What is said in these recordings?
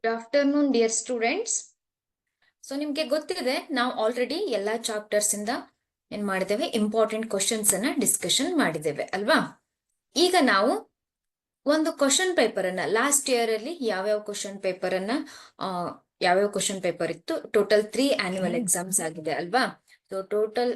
Good afternoon dear students. So ನಿಮ್ಗೆ ಗೊತ್ತಿದೆ, ನಾವು ಆಲ್ರೆಡಿ ಎಲ್ಲಾ ಚಾಪ್ಟರ್ಸ್ ಇಂದ ಏನ್ ಮಾಡಿದ್ದೇವೆ, ಇಂಪಾರ್ಟೆಂಟ್ ಕ್ವಶನ್ಸ್ ಅನ್ನ ಡಿಸ್ಕಷನ್ ಮಾಡಿದ್ದೇವೆ ಅಲ್ವಾ. ಈಗ ನಾವು ಒಂದು ಕ್ವಶನ್ ಪೇಪರ್ ಅನ್ನ ಲಾಸ್ಟ್ ಇಯರ್ ಅಲ್ಲಿ ಯಾವ್ಯಾವ ಕ್ವಶನ್ ಪೇಪರ್ ಅನ್ನ ಯಾವ್ಯಾವ ಕ್ವಶನ್ ಪೇಪರ್ ಇತ್ತು, ಟೋಟಲ್ 3 ಆನ್ಯುವಲ್ ಎಕ್ಸಾಮ್ಸ್ ಆಗಿದೆ ಅಲ್ವಾ. ಸೊ ಟೋಟಲ್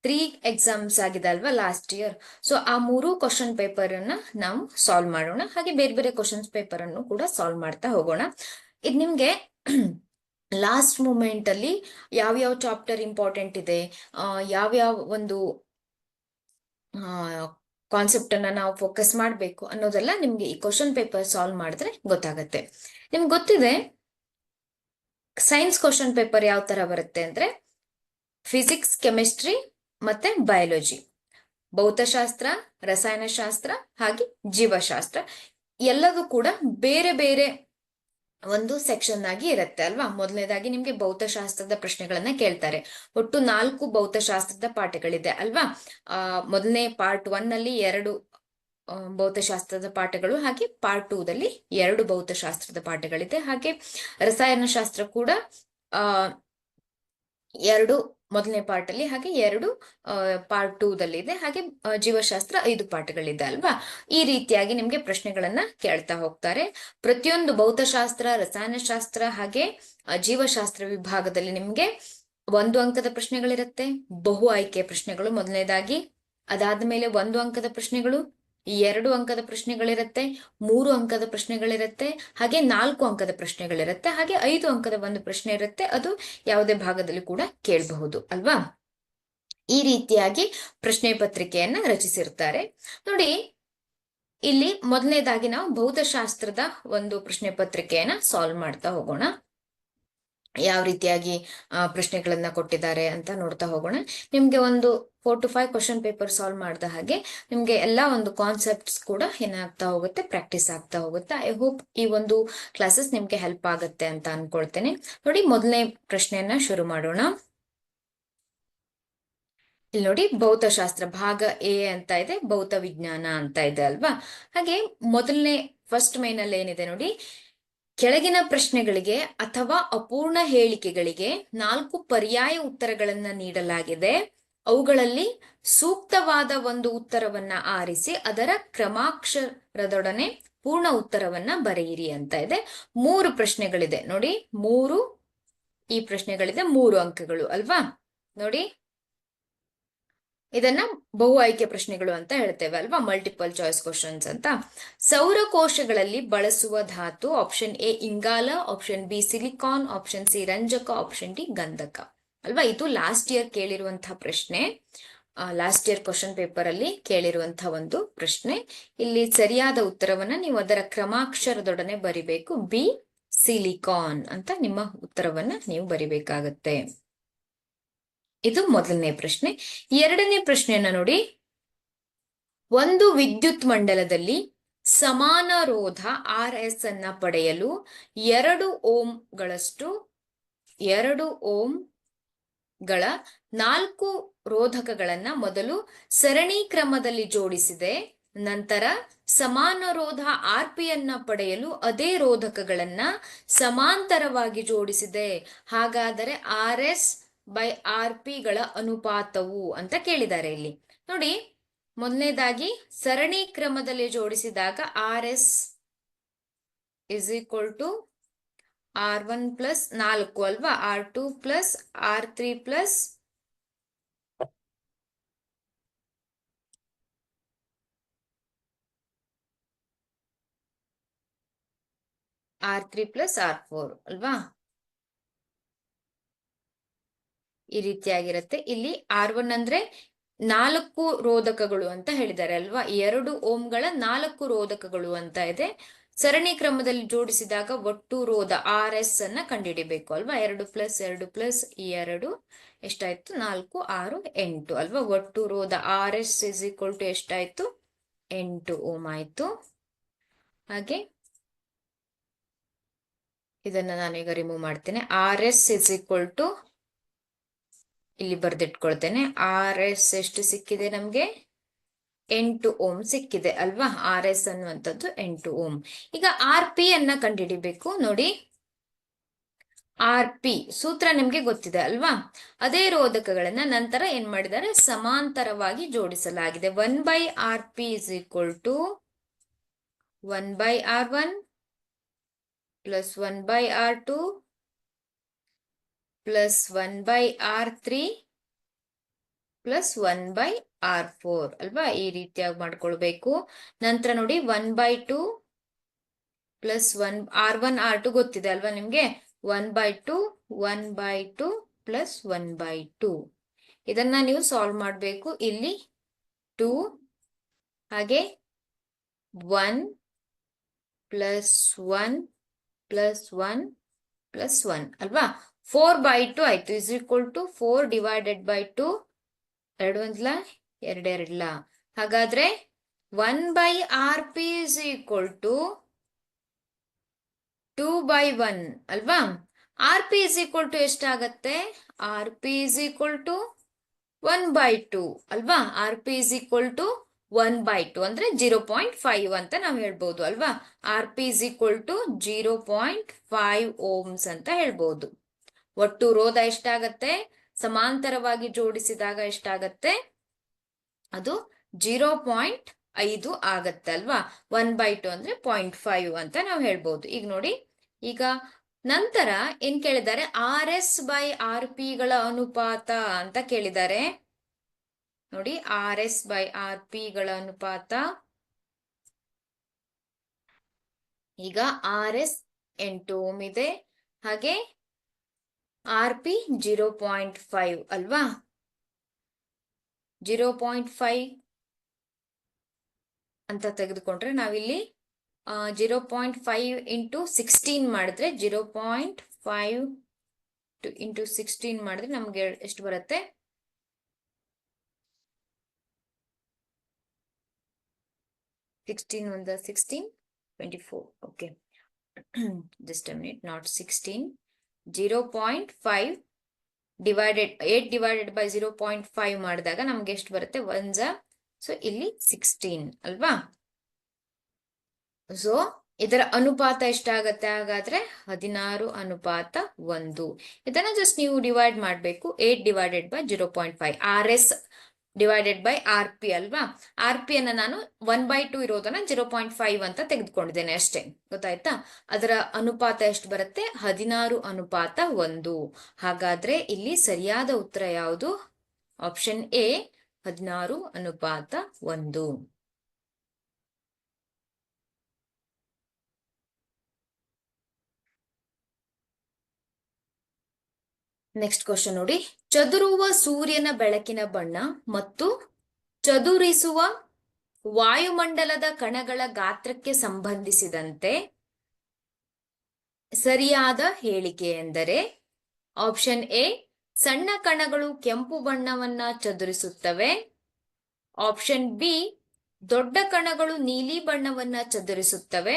3 ಎಕ್ಸಾಮ್ಸ್ ಆಗಿದೆ ಅಲ್ವಾ ಲಾಸ್ಟ್ ಇಯರ್. ಸೊ ಆ 3 ಕ್ವಶನ್ ಪೇಪರ್ ಅನ್ನ ನಾವು ಸಾಲ್ವ್ ಮಾಡೋಣ, ಹಾಗೆ ಬೇರೆ ಬೇರೆ ಕ್ವಶನ್ಸ್ ಪೇಪರ್ ಅನ್ನು ಕೂಡ ಸಾಲ್ವ್ ಮಾಡ್ತಾ ಹೋಗೋಣ. ಇದು ನಿಮ್ಗೆ ಲಾಸ್ಟ್ ಮೂಮೆಂಟ್ ಅಲ್ಲಿ ಯಾವ್ಯಾವ ಚಾಪ್ಟರ್ ಇಂಪಾರ್ಟೆಂಟ್ ಇದೆ, ಯಾವ್ಯಾವ ಒಂದು ಕಾನ್ಸೆಪ್ಟ್ ಅನ್ನ ನಾವು ಫೋಕಸ್ ಮಾಡಬೇಕು ಅನ್ನೋದೆಲ್ಲ ನಿಮ್ಗೆ ಈ ಕ್ವಶನ್ ಪೇಪರ್ ಸಾಲ್ವ್ ಮಾಡಿದ್ರೆ ಗೊತ್ತಾಗತ್ತೆ. ನಿಮ್ಗೆ ಗೊತ್ತಿದೆ ಸೈನ್ಸ್ ಕ್ವಶನ್ ಪೇಪರ್ ಯಾವ ತರ ಬರುತ್ತೆ ಅಂದ್ರೆ, ಫಿಸಿಕ್ಸ್, ಕೆಮಿಸ್ಟ್ರಿ ಮತ್ತೆ ಬಯಾಲಜಿ, ಭೌತಶಾಸ್ತ್ರ, ರಸಾಯನಶಾಸ್ತ್ರ ಹಾಗೆ ಜೀವಶಾಸ್ತ್ರ ಎಲ್ಲದೂ ಕೂಡ ಬೇರೆ ಬೇರೆ ಒಂದು ಸೆಕ್ಷನ್ ಆಗಿ ಇರುತ್ತೆ ಅಲ್ವಾ. ಮೊದಲನೇದಾಗಿ ನಿಮ್ಗೆ ಭೌತಶಾಸ್ತ್ರದ ಪ್ರಶ್ನೆಗಳನ್ನ ಕೇಳ್ತಾರೆ. ಒಟ್ಟು 4 ಭೌತಶಾಸ್ತ್ರದ ಪಾಠಗಳಿದೆ ಅಲ್ವಾ. ಮೊದಲನೇ ಪಾರ್ಟ್ 1 ಅಲ್ಲಿ 2 ಭೌತಶಾಸ್ತ್ರದ ಪಾಠಗಳು, ಹಾಗೆ ಪಾರ್ಟ್ 2 ದಲ್ಲಿ 2 ಭೌತಶಾಸ್ತ್ರದ ಪಾಠಗಳಿದೆ. ಹಾಗೆ ರಸಾಯನಶಾಸ್ತ್ರ ಕೂಡ 2 ಮೊದಲನೇ ಪಾರ್ಟ್ ಅಲ್ಲಿ, ಹಾಗೆ 2 ಪಾರ್ಟ್ 2 ದಲ್ಲಿ ಇದೆ. ಹಾಗೆ ಜೀವಶಾಸ್ತ್ರ 5 ಪಾಠಗಳಿದೆ ಅಲ್ವಾ. ಈ ರೀತಿಯಾಗಿ ನಿಮ್ಗೆ ಪ್ರಶ್ನೆಗಳನ್ನ ಕೇಳ್ತಾ ಹೋಗ್ತಾರೆ. ಪ್ರತಿಯೊಂದು ಭೌತಶಾಸ್ತ್ರ, ರಸಾಯನಶಾಸ್ತ್ರ ಹಾಗೆ ಜೀವಶಾಸ್ತ್ರ ವಿಭಾಗದಲ್ಲಿ ನಿಮ್ಗೆ 1 ಅಂಕದ ಪ್ರಶ್ನೆಗಳಿರುತ್ತೆ, ಬಹು ಆಯ್ಕೆ ಪ್ರಶ್ನೆಗಳು ಮೊದಲನೇದಾಗಿ. ಅದಾದ್ಮೇಲೆ 1 ಅಂಕದ ಪ್ರಶ್ನೆಗಳು, 2 ಅಂಕದ ಪ್ರಶ್ನೆಗಳಿರುತ್ತೆ, 3 ಅಂಕದ ಪ್ರಶ್ನೆಗಳಿರುತ್ತೆ, ಹಾಗೆ 4 ಅಂಕದ ಪ್ರಶ್ನೆಗಳಿರುತ್ತೆ, ಹಾಗೆ 5 ಅಂಕದ ಒಂದು ಪ್ರಶ್ನೆ ಇರುತ್ತೆ. ಅದು ಯಾವುದೇ ಭಾಗದಲ್ಲಿ ಕೂಡ ಕೇಳಬಹುದು ಅಲ್ವಾ. ಈ ರೀತಿಯಾಗಿ ಪ್ರಶ್ನೆ ಪತ್ರಿಕೆಯನ್ನ ರಚಿಸಿರ್ತಾರೆ ನೋಡಿ. ಇಲ್ಲಿ ಮೊದಲನೇದಾಗಿ ನಾವು ಭೌತಶಾಸ್ತ್ರದ ಒಂದು ಪ್ರಶ್ನೆ ಪತ್ರಿಕೆಯನ್ನ ಸಾಲ್ವ್ ಮಾಡ್ತಾ ಹೋಗೋಣ. ಯಾವ ರೀತಿಯಾಗಿ ಪ್ರಶ್ನೆಗಳನ್ನ ಕೊಟ್ಟಿದ್ದಾರೆ ಅಂತ ನೋಡ್ತಾ ಹೋಗೋಣ. ನಿಮ್ಗೆ ಒಂದು 4 to 5 ಕ್ವಶನ್ ಪೇಪರ್ ಸಾಲ್ವ್ ಮಾಡಿದ ಹಾಗೆ ನಿಮ್ಗೆ ಎಲ್ಲಾ ಒಂದು ಕಾನ್ಸೆಪ್ಟ್ಸ್ ಕೂಡ ಏನಾಗ್ತಾ ಹೋಗುತ್ತೆ, ಪ್ರಾಕ್ಟೀಸ್ ಆಗ್ತಾ ಹೋಗುತ್ತೆ. ಐ ಹೋಪ್ ಈ ಒಂದು ಕ್ಲಾಸಸ್ ನಿಮ್ಗೆ ಹೆಲ್ಪ್ ಆಗುತ್ತೆ ಅಂತ ಅನ್ಕೊಳ್ತೇನೆ. ನೋಡಿ, ಮೊದಲನೇ ಪ್ರಶ್ನೆಯನ್ನ ಶುರು ಮಾಡೋಣ. ಇಲ್ಲಿ ನೋಡಿ, ಭೌತಶಾಸ್ತ್ರ ಭಾಗ ಎ ಅಂತ ಇದೆ, ಭೌತ ವಿಜ್ಞಾನ ಅಂತ ಇದೆ ಅಲ್ವಾ. ಹಾಗೆ ಮೊದಲನೇ ಫಸ್ಟ್ ಮೈನ್ ಅಲ್ಲಿ ಏನಿದೆ ನೋಡಿ, ಕೆಳಗಿನ ಪ್ರಶ್ನೆಗಳಿಗೆ ಅಥವಾ ಅಪೂರ್ಣ ಹೇಳಿಕೆಗಳಿಗೆ 4 ಪರ್ಯಾಯ ಉತ್ತರಗಳನ್ನ ನೀಡಲಾಗಿದೆ. ಅವುಗಳಲ್ಲಿ ಸೂಕ್ತವಾದ ಒಂದು ಉತ್ತರವನ್ನ ಆರಿಸಿ ಅದರ ಕ್ರಮಾಕ್ಷರದೊಡನೆ ಪೂರ್ಣ ಉತ್ತರವನ್ನ ಬರೆಯಿರಿ ಅಂತ ಇದೆ. 3 ಪ್ರಶ್ನೆಗಳಿದೆ ನೋಡಿ, 3 ಈ ಪ್ರಶ್ನೆಗಳಿದೆ, 3 ಅಂಕಗಳು ಅಲ್ವಾ. ನೋಡಿ, ಇದನ್ನ ಬಹು ಆಯ್ಕೆ ಪ್ರಶ್ನೆಗಳು ಅಂತ ಹೇಳ್ತೇವೆ ಅಲ್ವಾ, ಮಲ್ಟಿಪಲ್ ಚಾಯ್ಸ್ ಕ್ವಶನ್ಸ್ ಅಂತ. ಸೌರಕೋಶಗಳಲ್ಲಿ ಬಳಸುವ ಧಾತು ಆಪ್ಷನ್ ಎ ಇಂಗಾಲ, option B silicon, option C ರಂಜಕ, ಆಪ್ಷನ್ ಡಿ ಗಂಧಕ ಅಲ್ವಾ. ಇದು ಲಾಸ್ಟ್ ಇಯರ್ ಕೇಳಿರುವಂತಹ ಪ್ರಶ್ನೆ, ಲಾಸ್ಟ್ ಇಯರ್ ಕ್ವಶನ್ ಪೇಪರ್ ಅಲ್ಲಿ ಕೇಳಿರುವಂತಹ ಒಂದು ಪ್ರಶ್ನೆ. ಇಲ್ಲಿ ಸರಿಯಾದ ಉತ್ತರವನ್ನ ನೀವು ಅದರ ಕ್ರಮಾಕ್ಷರದೊಡನೆ ಬರಿಬೇಕು. ಬಿ ಸಿಲಿಕಾನ್ ಅಂತ ನಿಮ್ಮ ಉತ್ತರವನ್ನ ನೀವು ಬರಿಬೇಕಾಗತ್ತೆ. ಇದು ಮೊದಲನೇ ಪ್ರಶ್ನೆ. ಎರಡನೇ ಪ್ರಶ್ನೆಯನ್ನ ನೋಡಿ, ಒಂದು ವಿದ್ಯುತ್ ಮಂಡಲದಲ್ಲಿ ಸಮಾನ ರೋಧ RS ಅನ್ನ ಪಡೆಯಲು 2 ಓಂಗಳಷ್ಟು 2 ಓಂಗಳ 4 ರೋಧಕಗಳನ್ನ ಮೊದಲು ಸರಣಿ ಕ್ರಮದಲ್ಲಿ ಜೋಡಿಸಿದೆ. ನಂತರ ಸಮಾನ ರೋಧ RP ಅನ್ನ ಪಡೆಯಲು ಅದೇ ರೋಧಕಗಳನ್ನ ಸಮಾಂತರವಾಗಿ ಜೋಡಿಸಿದೆ. ಹಾಗಾದರೆ RS/RP ಗಳ ಅನುಪಾತವು ಅಂತ ಕೇಳಿದ್ದಾರೆ ಇಲ್ಲಿ ನೋಡಿ. ಮೊದಲನೇದಾಗಿ ಸರಣಿ ಕ್ರಮದಲ್ಲಿ ಜೋಡಿಸಿದಾಗ RS = R1 + 4 ಅಲ್ವಾ, R2 + R3 + R4 ಅಲ್ವಾ. ಈ ರೀತಿಯಾಗಿರುತ್ತೆ. ಇಲ್ಲಿ R1 ಅಂದ್ರೆ 4 ರೋಧಕಗಳು ಅಂತ ಹೇಳಿದ್ದಾರೆ ಅಲ್ವಾ, 2 ಓಂಗಳ 4 ರೋಧಕಗಳು ಅಂತ ಇದೆ. ಸರಣಿ ಕ್ರಮದಲ್ಲಿ ಜೋಡಿಸಿದಾಗ ಒಟ್ಟು ರೋಧ RS ಅನ್ನ ಕಂಡುಹಿಡಿಬೇಕು ಅಲ್ವಾ. 2 + 2 + 2 ಎಷ್ಟಾಯ್ತು, 4 6 8 ಅಲ್ವಾ. ಒಟ್ಟು ರೋಧ RS = ಎಷ್ಟಾಯ್ತು, 8 ಓಂ ಆಯ್ತು. ಹಾಗೆ ಇದನ್ನ ನಾನೀಗ ರಿಮೂವ್ ಮಾಡ್ತೇನೆ. RS = ಇಲ್ಲಿ ಬರ್ದಿಟ್ಕೊಳ್ತೇನೆ. RS ಎಷ್ಟು ಸಿಕ್ಕಿದೆ ನಮ್ಗೆ? 8 ಓಮ್ ಸಿಕ್ಕಿದೆ ಅಲ್ವಾ? RS ಅನ್ನುವಂಥದ್ದು 8 ಓಮ್. ಈಗ RP ಅನ್ನ ಕಂಡುಹಿಡಿಬೇಕು. ನೋಡಿ, RP ಸೂತ್ರ ನಿಮ್ಗೆ ಗೊತ್ತಿದೆ ಅಲ್ವಾ? ಅದೇ ರೋಧಕಗಳನ್ನ ನಂತರ ಏನ್ ಮಾಡಿದ್ದಾರೆ? ಸಮಾಂತರವಾಗಿ ಜೋಡಿಸಲಾಗಿದೆ. 1/RP is equal to 1/R1 plus 1/R2 plus 1/R3 plus 1/R4 ಅಲ್ವಾ? ಈ ರೀತಿಯಾಗಿ ಮಾಡ್ಕೊಳ್ಬೇಕು. ನಂತರ ನೋಡಿ 1/2 plus 1 R1 R2 ಗೊತ್ತಿದೆ ಅಲ್ವಾ ನಿಮ್ಗೆ? 1/2 1/2 plus 1/2. ಇದನ್ನ ನೀವು ಸಾಲ್ವ್ ಮಾಡಬೇಕು. ಇಲ್ಲಿ 2 ಹಾಗೆ 1 plus 1 plus 1 plus 1 ಅಲ್ವಾ? 4/2 ಆಯ್ತು. is equal to 4 divided by 2. 2 ಒಂದ್ಲ 2 ಎರಡ್ಲ. ಹಾಗಾದ್ರೆ 1/RP is equal to 2/1 ಅಲ್ವಾ? RP is equal to ಎಷ್ಟಾಗತ್ತೆ? RP is equal to 1/2 ಅಲ್ವಾ? RP is equal to 1/2 ಅಂದ್ರೆ 0.5 ಅಂತ ನಾವು ಹೇಳ್ಬೋದು ಅಲ್ವಾ? RP is equal to 0.5 ohms ಅಂತ ಹೇಳ್ಬೋದು. ಒಟ್ಟು ರೋಧ ಎಷ್ಟಾಗತ್ತೆ? ಸಮಾಂತರವಾಗಿ ಜೋಡಿಸಿದಾಗ ಎಷ್ಟಾಗತ್ತೆ? ಅದು 0.5 ಆಗತ್ತೆ ಅಲ್ವಾ? 1/2 ಅಂದ್ರೆ 0.5 ಅಂತ ನಾವು ಹೇಳ್ಬೋದು. ಈಗ ನೋಡಿ, ಈಗ ನಂತರ ಏನ್ ಕೇಳಿದ್ದಾರೆ? RS/RP ಗಳ ಅನುಪಾತ ಅಂತ ಕೇಳಿದ್ದಾರೆ. ನೋಡಿ, RS/RP ಗಳ ಅನುಪಾತ. ಈಗ RS 8 ಓಮ್ ಇದೆ, ಹಾಗೆ RP 0.5 ಅಲ್ವಾ? 0.5 ಅಂತ ತೆಗೆದುಕೊಂಡ್ರೆ ನಾವಿಲ್ಲಿ 0.5 ಇಂಟು 16 ಮಾಡಿದ್ರೆ 0.5 ಇಂಟು 16 ಮಾಡಿದ್ರೆ ನಮ್ಗೆ ಎಷ್ಟು ಬರುತ್ತೆ? 16 1 16 24. Okay, just a minute, not 16. 0.5 divided 8 divided by 0.5 ಮಾಡಿದಾಗ ನಮ್ಗೆ ಎಷ್ಟು ಬರುತ್ತೆ? 1 ಸೊ ಇಲ್ಲಿ 16 ಅಲ್ವಾ? ಸೊ ಇದರ ಅನುಪಾತ ಎಷ್ಟಾಗತ್ತೆ? ಹಾಗಾದ್ರೆ 16:1. ಇದನ್ನ ಜಸ್ಟ್ ನೀವು ಡಿವೈಡ್ ಮಾಡಬೇಕು. 8 divided by 0.5 RS divided by RP ಅಲ್ವಾ? RP ಅನ್ನ ನಾನು 1/2 ಇರೋದನ್ನ 0.5 ಅಂತ ತೆಗೆದುಕೊಂಡಿದ್ದೇನೆ ಅಷ್ಟೇ. ಗೊತ್ತಾಯ್ತಾ? ಅದರ ಅನುಪಾತ ಎಷ್ಟು ಬರುತ್ತೆ? 16:1. ಹಾಗಾದ್ರೆ ಇಲ್ಲಿ ಸರಿಯಾದ ಉತ್ತರ ಯಾವುದು? Option A, 16:1. ನೆಕ್ಸ್ಟ್ ಕ್ವಶನ್ ನೋಡಿ, ಚದುರುವ ಸೂರ್ಯನ ಬೆಳಕಿನ ಬಣ್ಣ ಮತ್ತು ಚದುರಿಸುವ ವಾಯುಮಂಡಲದ ಕಣಗಳ ಗಾತ್ರಕ್ಕೆ ಸಂಬಂಧಿಸಿದಂತೆ ಸರಿಯಾದ ಹೇಳಿಕೆ ಎಂದರೆ? ಆಪ್ಷನ್ ಎ, ಸಣ್ಣ ಕಣಗಳು ಕೆಂಪು ಬಣ್ಣವನ್ನ ಚದುರಿಸುತ್ತವೆ. ಆಪ್ಷನ್ ಬಿ, ದೊಡ್ಡ ಕಣಗಳು ನೀಲಿ ಬಣ್ಣವನ್ನ ಚದುರಿಸುತ್ತವೆ.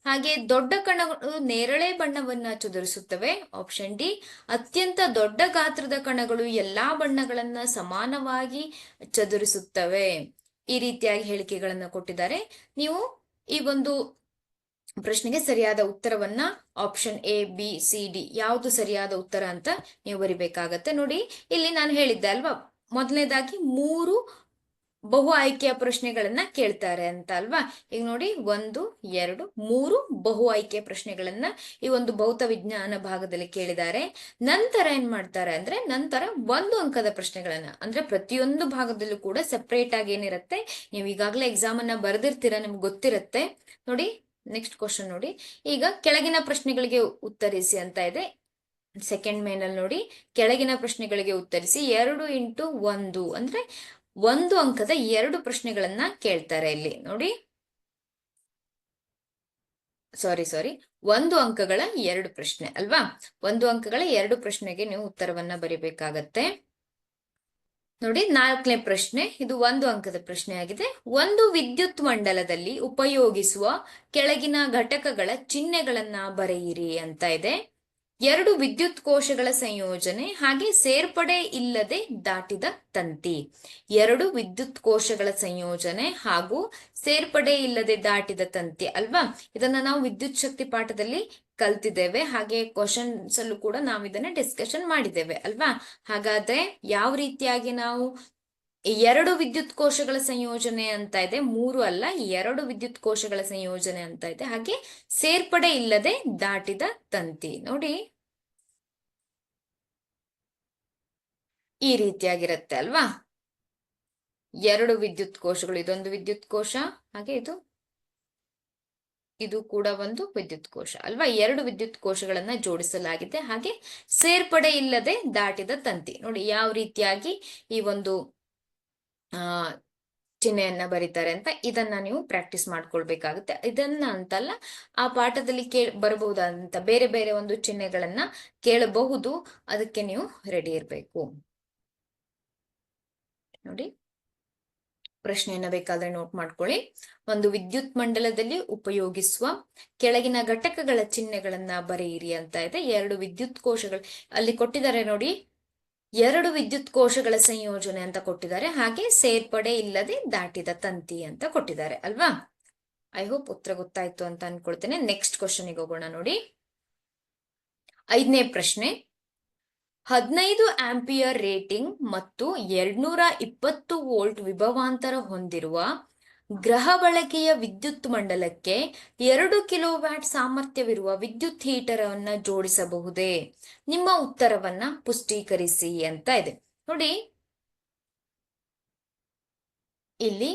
ಹಾಗೆ ದೊಡ್ಡ ಕಣಗಳು ನೇರಳೆ ಬಣ್ಣವನ್ನ ಚದುರಿಸುತ್ತವೆ. ಆಪ್ಷನ್ ಡಿ, ಅತ್ಯಂತ ದೊಡ್ಡ ಗಾತ್ರದ ಕಣಗಳು ಎಲ್ಲಾ ಬಣ್ಣಗಳನ್ನ ಸಮಾನವಾಗಿ ಚದುರಿಸುತ್ತವೆ. ಈ ರೀತಿಯಾಗಿ ಹೇಳಿಕೆಗಳನ್ನ ಕೊಟ್ಟಿದ್ದಾರೆ. ನೀವು ಈ ಒಂದು ಪ್ರಶ್ನೆಗೆ ಸರಿಯಾದ ಉತ್ತರವನ್ನ option A, B, C, D ಯಾವುದು ಸರಿಯಾದ ಉತ್ತರ ಅಂತ ನೀವು ಬರಿಬೇಕಾಗತ್ತೆ. ನೋಡಿ, ಇಲ್ಲಿ ನಾನು ಹೇಳಿದ್ದೆ ಅಲ್ವಾ, ಮೊದಲನೇದಾಗಿ 3 ಬಹು ಆಯ್ಕೆಯ ಪ್ರಶ್ನೆಗಳನ್ನ ಕೇಳ್ತಾರೆ ಅಂತ ಅಲ್ವಾ? ಈಗ ನೋಡಿ, 1 2 3 ಬಹು ಆಯ್ಕೆಯ ಪ್ರಶ್ನೆಗಳನ್ನ ಈ ಒಂದು ಭೌತ ವಿಜ್ಞಾನ ಭಾಗದಲ್ಲಿ ಕೇಳಿದ್ದಾರೆ. ನಂತರ ಏನ್ ಮಾಡ್ತಾರೆ ಅಂದ್ರೆ, ನಂತರ 1 ಅಂಕದ ಪ್ರಶ್ನೆಗಳನ್ನ, ಅಂದ್ರೆ ಪ್ರತಿಯೊಂದು ಭಾಗದಲ್ಲೂ ಕೂಡ ಸೆಪರೇಟ್ ಆಗಿ ಏನಿರುತ್ತೆ, ನೀವು ಈಗಾಗಲೇ ಎಕ್ಸಾಮ್ ಅನ್ನ ಬರೆದಿರ್ತೀರಾ, ನಿಮ್ಗೆ ಗೊತ್ತಿರುತ್ತೆ. ನೋಡಿ, ನೆಕ್ಸ್ಟ್ ಕ್ವಶನ್ ನೋಡಿ, ಈಗ ಕೆಳಗಿನ ಪ್ರಶ್ನೆಗಳಿಗೆ ಉತ್ತರಿಸಿ ಅಂತ ಇದೆ. ಸೆಕೆಂಡ್ ಮೇನಲ್ಲಿ ನೋಡಿ, ಕೆಳಗಿನ ಪ್ರಶ್ನೆಗಳಿಗೆ ಉತ್ತರಿಸಿ 2 ಇಂಟು 1 ಅಂದ್ರೆ 1 ಅಂಕದ 2 ಪ್ರಶ್ನೆಗಳನ್ನ ಕೇಳ್ತಾರೆ ಇಲ್ಲಿ. ನೋಡಿ, ಸಾರಿ 1 ಅಂಕಗಳ 2 ಪ್ರಶ್ನೆ ಅಲ್ವಾ? 1 ಅಂಕಗಳ 2 ಪ್ರಶ್ನೆಗೆ ನೀವು ಉತ್ತರವನ್ನ ಬರಿಬೇಕಾಗತ್ತೆ. ನೋಡಿ, 4ನೇ ಪ್ರಶ್ನೆ, ಇದು 1 ಅಂಕದ ಪ್ರಶ್ನೆ ಆಗಿದೆ. ಒಂದು ವಿದ್ಯುತ್ ಮಂಡಲದಲ್ಲಿ ಉಪಯೋಗಿಸುವ ಕೆಳಗಿನ ಘಟಕಗಳ ಚಿಹ್ನೆಗಳನ್ನ ಬರೆಯಿರಿ ಅಂತ ಇದೆ. ಎರಡು ವಿದ್ಯುತ್ ಕೋಶಗಳ ಸಂಯೋಜನೆ ಹಾಗೆ ಸೇರ್ಪಡೆ ಇಲ್ಲದೆ ದಾಟಿದ ತಂತಿ. ಎರಡು ವಿದ್ಯುತ್ ಕೋಶಗಳ ಸಂಯೋಜನೆ ಹಾಗೂ ಸೇರ್ಪಡೆ ಇಲ್ಲದೆ ದಾಟಿದ ತಂತಿ ಅಲ್ವಾ. ಇದನ್ನ ನಾವು ವಿದ್ಯುತ್ ಶಕ್ತಿ ಪಾಠದಲ್ಲಿ ಕಲ್ತಿದ್ದೇವೆ, ಹಾಗೆ ಕ್ವಶನ್ಸ್ ಅಲ್ಲೂ ಕೂಡ ನಾವು ಇದನ್ನ ಡಿಸ್ಕಷನ್ ಮಾಡಿದ್ದೇವೆ ಅಲ್ವಾ. ಹಾಗಾದ್ರೆ ಯಾವ ರೀತಿಯಾಗಿ ನಾವು ಎರಡು ವಿದ್ಯುತ್ ಕೋಶಗಳ ಸಂಯೋಜನೆ ಅಂತ ಇದೆ, ಮೂರು ಅಲ್ಲ, ಎರಡು ವಿದ್ಯುತ್ ಕೋಶಗಳ ಸಂಯೋಜನೆ ಅಂತ ಇದೆ. ಹಾಗೆ ಸೇರ್ಪಡೆ ಇಲ್ಲದೆ ದಾಟಿದ ತಂತಿ ನೋಡಿ ಈ ರೀತಿಯಾಗಿರುತ್ತೆ ಅಲ್ವಾ. ಎರಡು ವಿದ್ಯುತ್ ಕೋಶಗಳು, ಇದೊಂದು ವಿದ್ಯುತ್ ಕೋಶ ಹಾಗೆ ಇದು ಕೂಡ ಒಂದು ವಿದ್ಯುತ್ ಕೋಶ ಅಲ್ವಾ. ಎರಡು ವಿದ್ಯುತ್ ಕೋಶಗಳನ್ನ ಜೋಡಿಸಲಾಗಿದೆ, ಹಾಗೆ ಸೇರ್ಪಡೆ ಇಲ್ಲದೆ ದಾಟಿದ ತಂತಿ. ನೋಡಿ ಯಾವ ರೀತಿಯಾಗಿ ಈ ಒಂದು ಚಿಹ್ನೆಯನ್ನ ಬರೀತಾರೆ ಅಂತ. ಇದನ್ನ ನೀವು ಪ್ರಾಕ್ಟೀಸ್ ಮಾಡ್ಕೊಳ್ಬೇಕಾಗುತ್ತೆ. ಇದನ್ನ ಅಂತಲ್ಲ, ಆ ಪಾಠದಲ್ಲಿ ಬರಬಹುದಾದಂತ ಬೇರೆ ಬೇರೆ ಒಂದು ಚಿಹ್ನೆಗಳನ್ನ ಕೇಳಬಹುದು, ಅದಕ್ಕೆ ನೀವು ರೆಡಿ ಇರಬೇಕು ನೋಡಿ. ಪ್ರಶ್ನೆಯನ್ನ ಬೇಕಾದ್ರೆ ನೋಟ್ ಮಾಡ್ಕೊಳ್ಳಿ. ಒಂದು ವಿದ್ಯುತ್ ಮಂಡಲದಲ್ಲಿ ಉಪಯೋಗಿಸುವ ಕೆಳಗಿನ ಘಟಕಗಳ ಚಿಹ್ನೆಗಳನ್ನ ಬರೆಯಿರಿ ಅಂತ ಇದೆ. ಎರಡು ವಿದ್ಯುತ್ ಕೋಶಗಳು ಅಲ್ಲಿ ಕೊಟ್ಟಿದ್ದಾರೆ ನೋಡಿ, ಎರಡು ವಿದ್ಯುತ್ ಕೋಶಗಳ ಸಂಯೋಜನೆ ಅಂತ ಕೊಟ್ಟಿದ್ದಾರೆ, ಹಾಗೆ ಸೇರ್ಪಡೆ ಇಲ್ಲದೆ ದಾಟಿದ ತಂತಿ ಅಂತ ಕೊಟ್ಟಿದ್ದಾರೆ ಅಲ್ವಾ. ಐ ಹೋಪ್ ಉತ್ತರ ಗೊತ್ತಾಯ್ತು ಅಂತ ಅನ್ಕೊಳ್ತೇನೆ. ನೆಕ್ಸ್ಟ್ ಕ್ವಶನ್ಗೆ ಹೋಗೋಣ ನೋಡಿ. 5ನೇ ಪ್ರಶ್ನೆ, 15 ಆಂಪಿಯರ್ ರೇಟಿಂಗ್ ಮತ್ತು 220 ವೋಲ್ಟ್ ವಿಭವಾಂತರ ಹೊಂದಿರುವ ಗೃಹ ಬಳಕೆಯ ವಿದ್ಯುತ್ ಮಂಡಲಕ್ಕೆ 2 ಕಿಲೋವ್ಯಾಟ್ ಸಾಮರ್ಥ್ಯವಿರುವ ವಿದ್ಯುತ್ ಹೀಟರ್ ಅನ್ನ ಜೋಡಿಸಬಹುದೇ? ನಿಮ್ಮ ಉತ್ತರವನ್ನ ಪುಷ್ಟೀಕರಿಸಿ ಅಂತ ಇದೆ ನೋಡಿ. ಇಲ್ಲಿ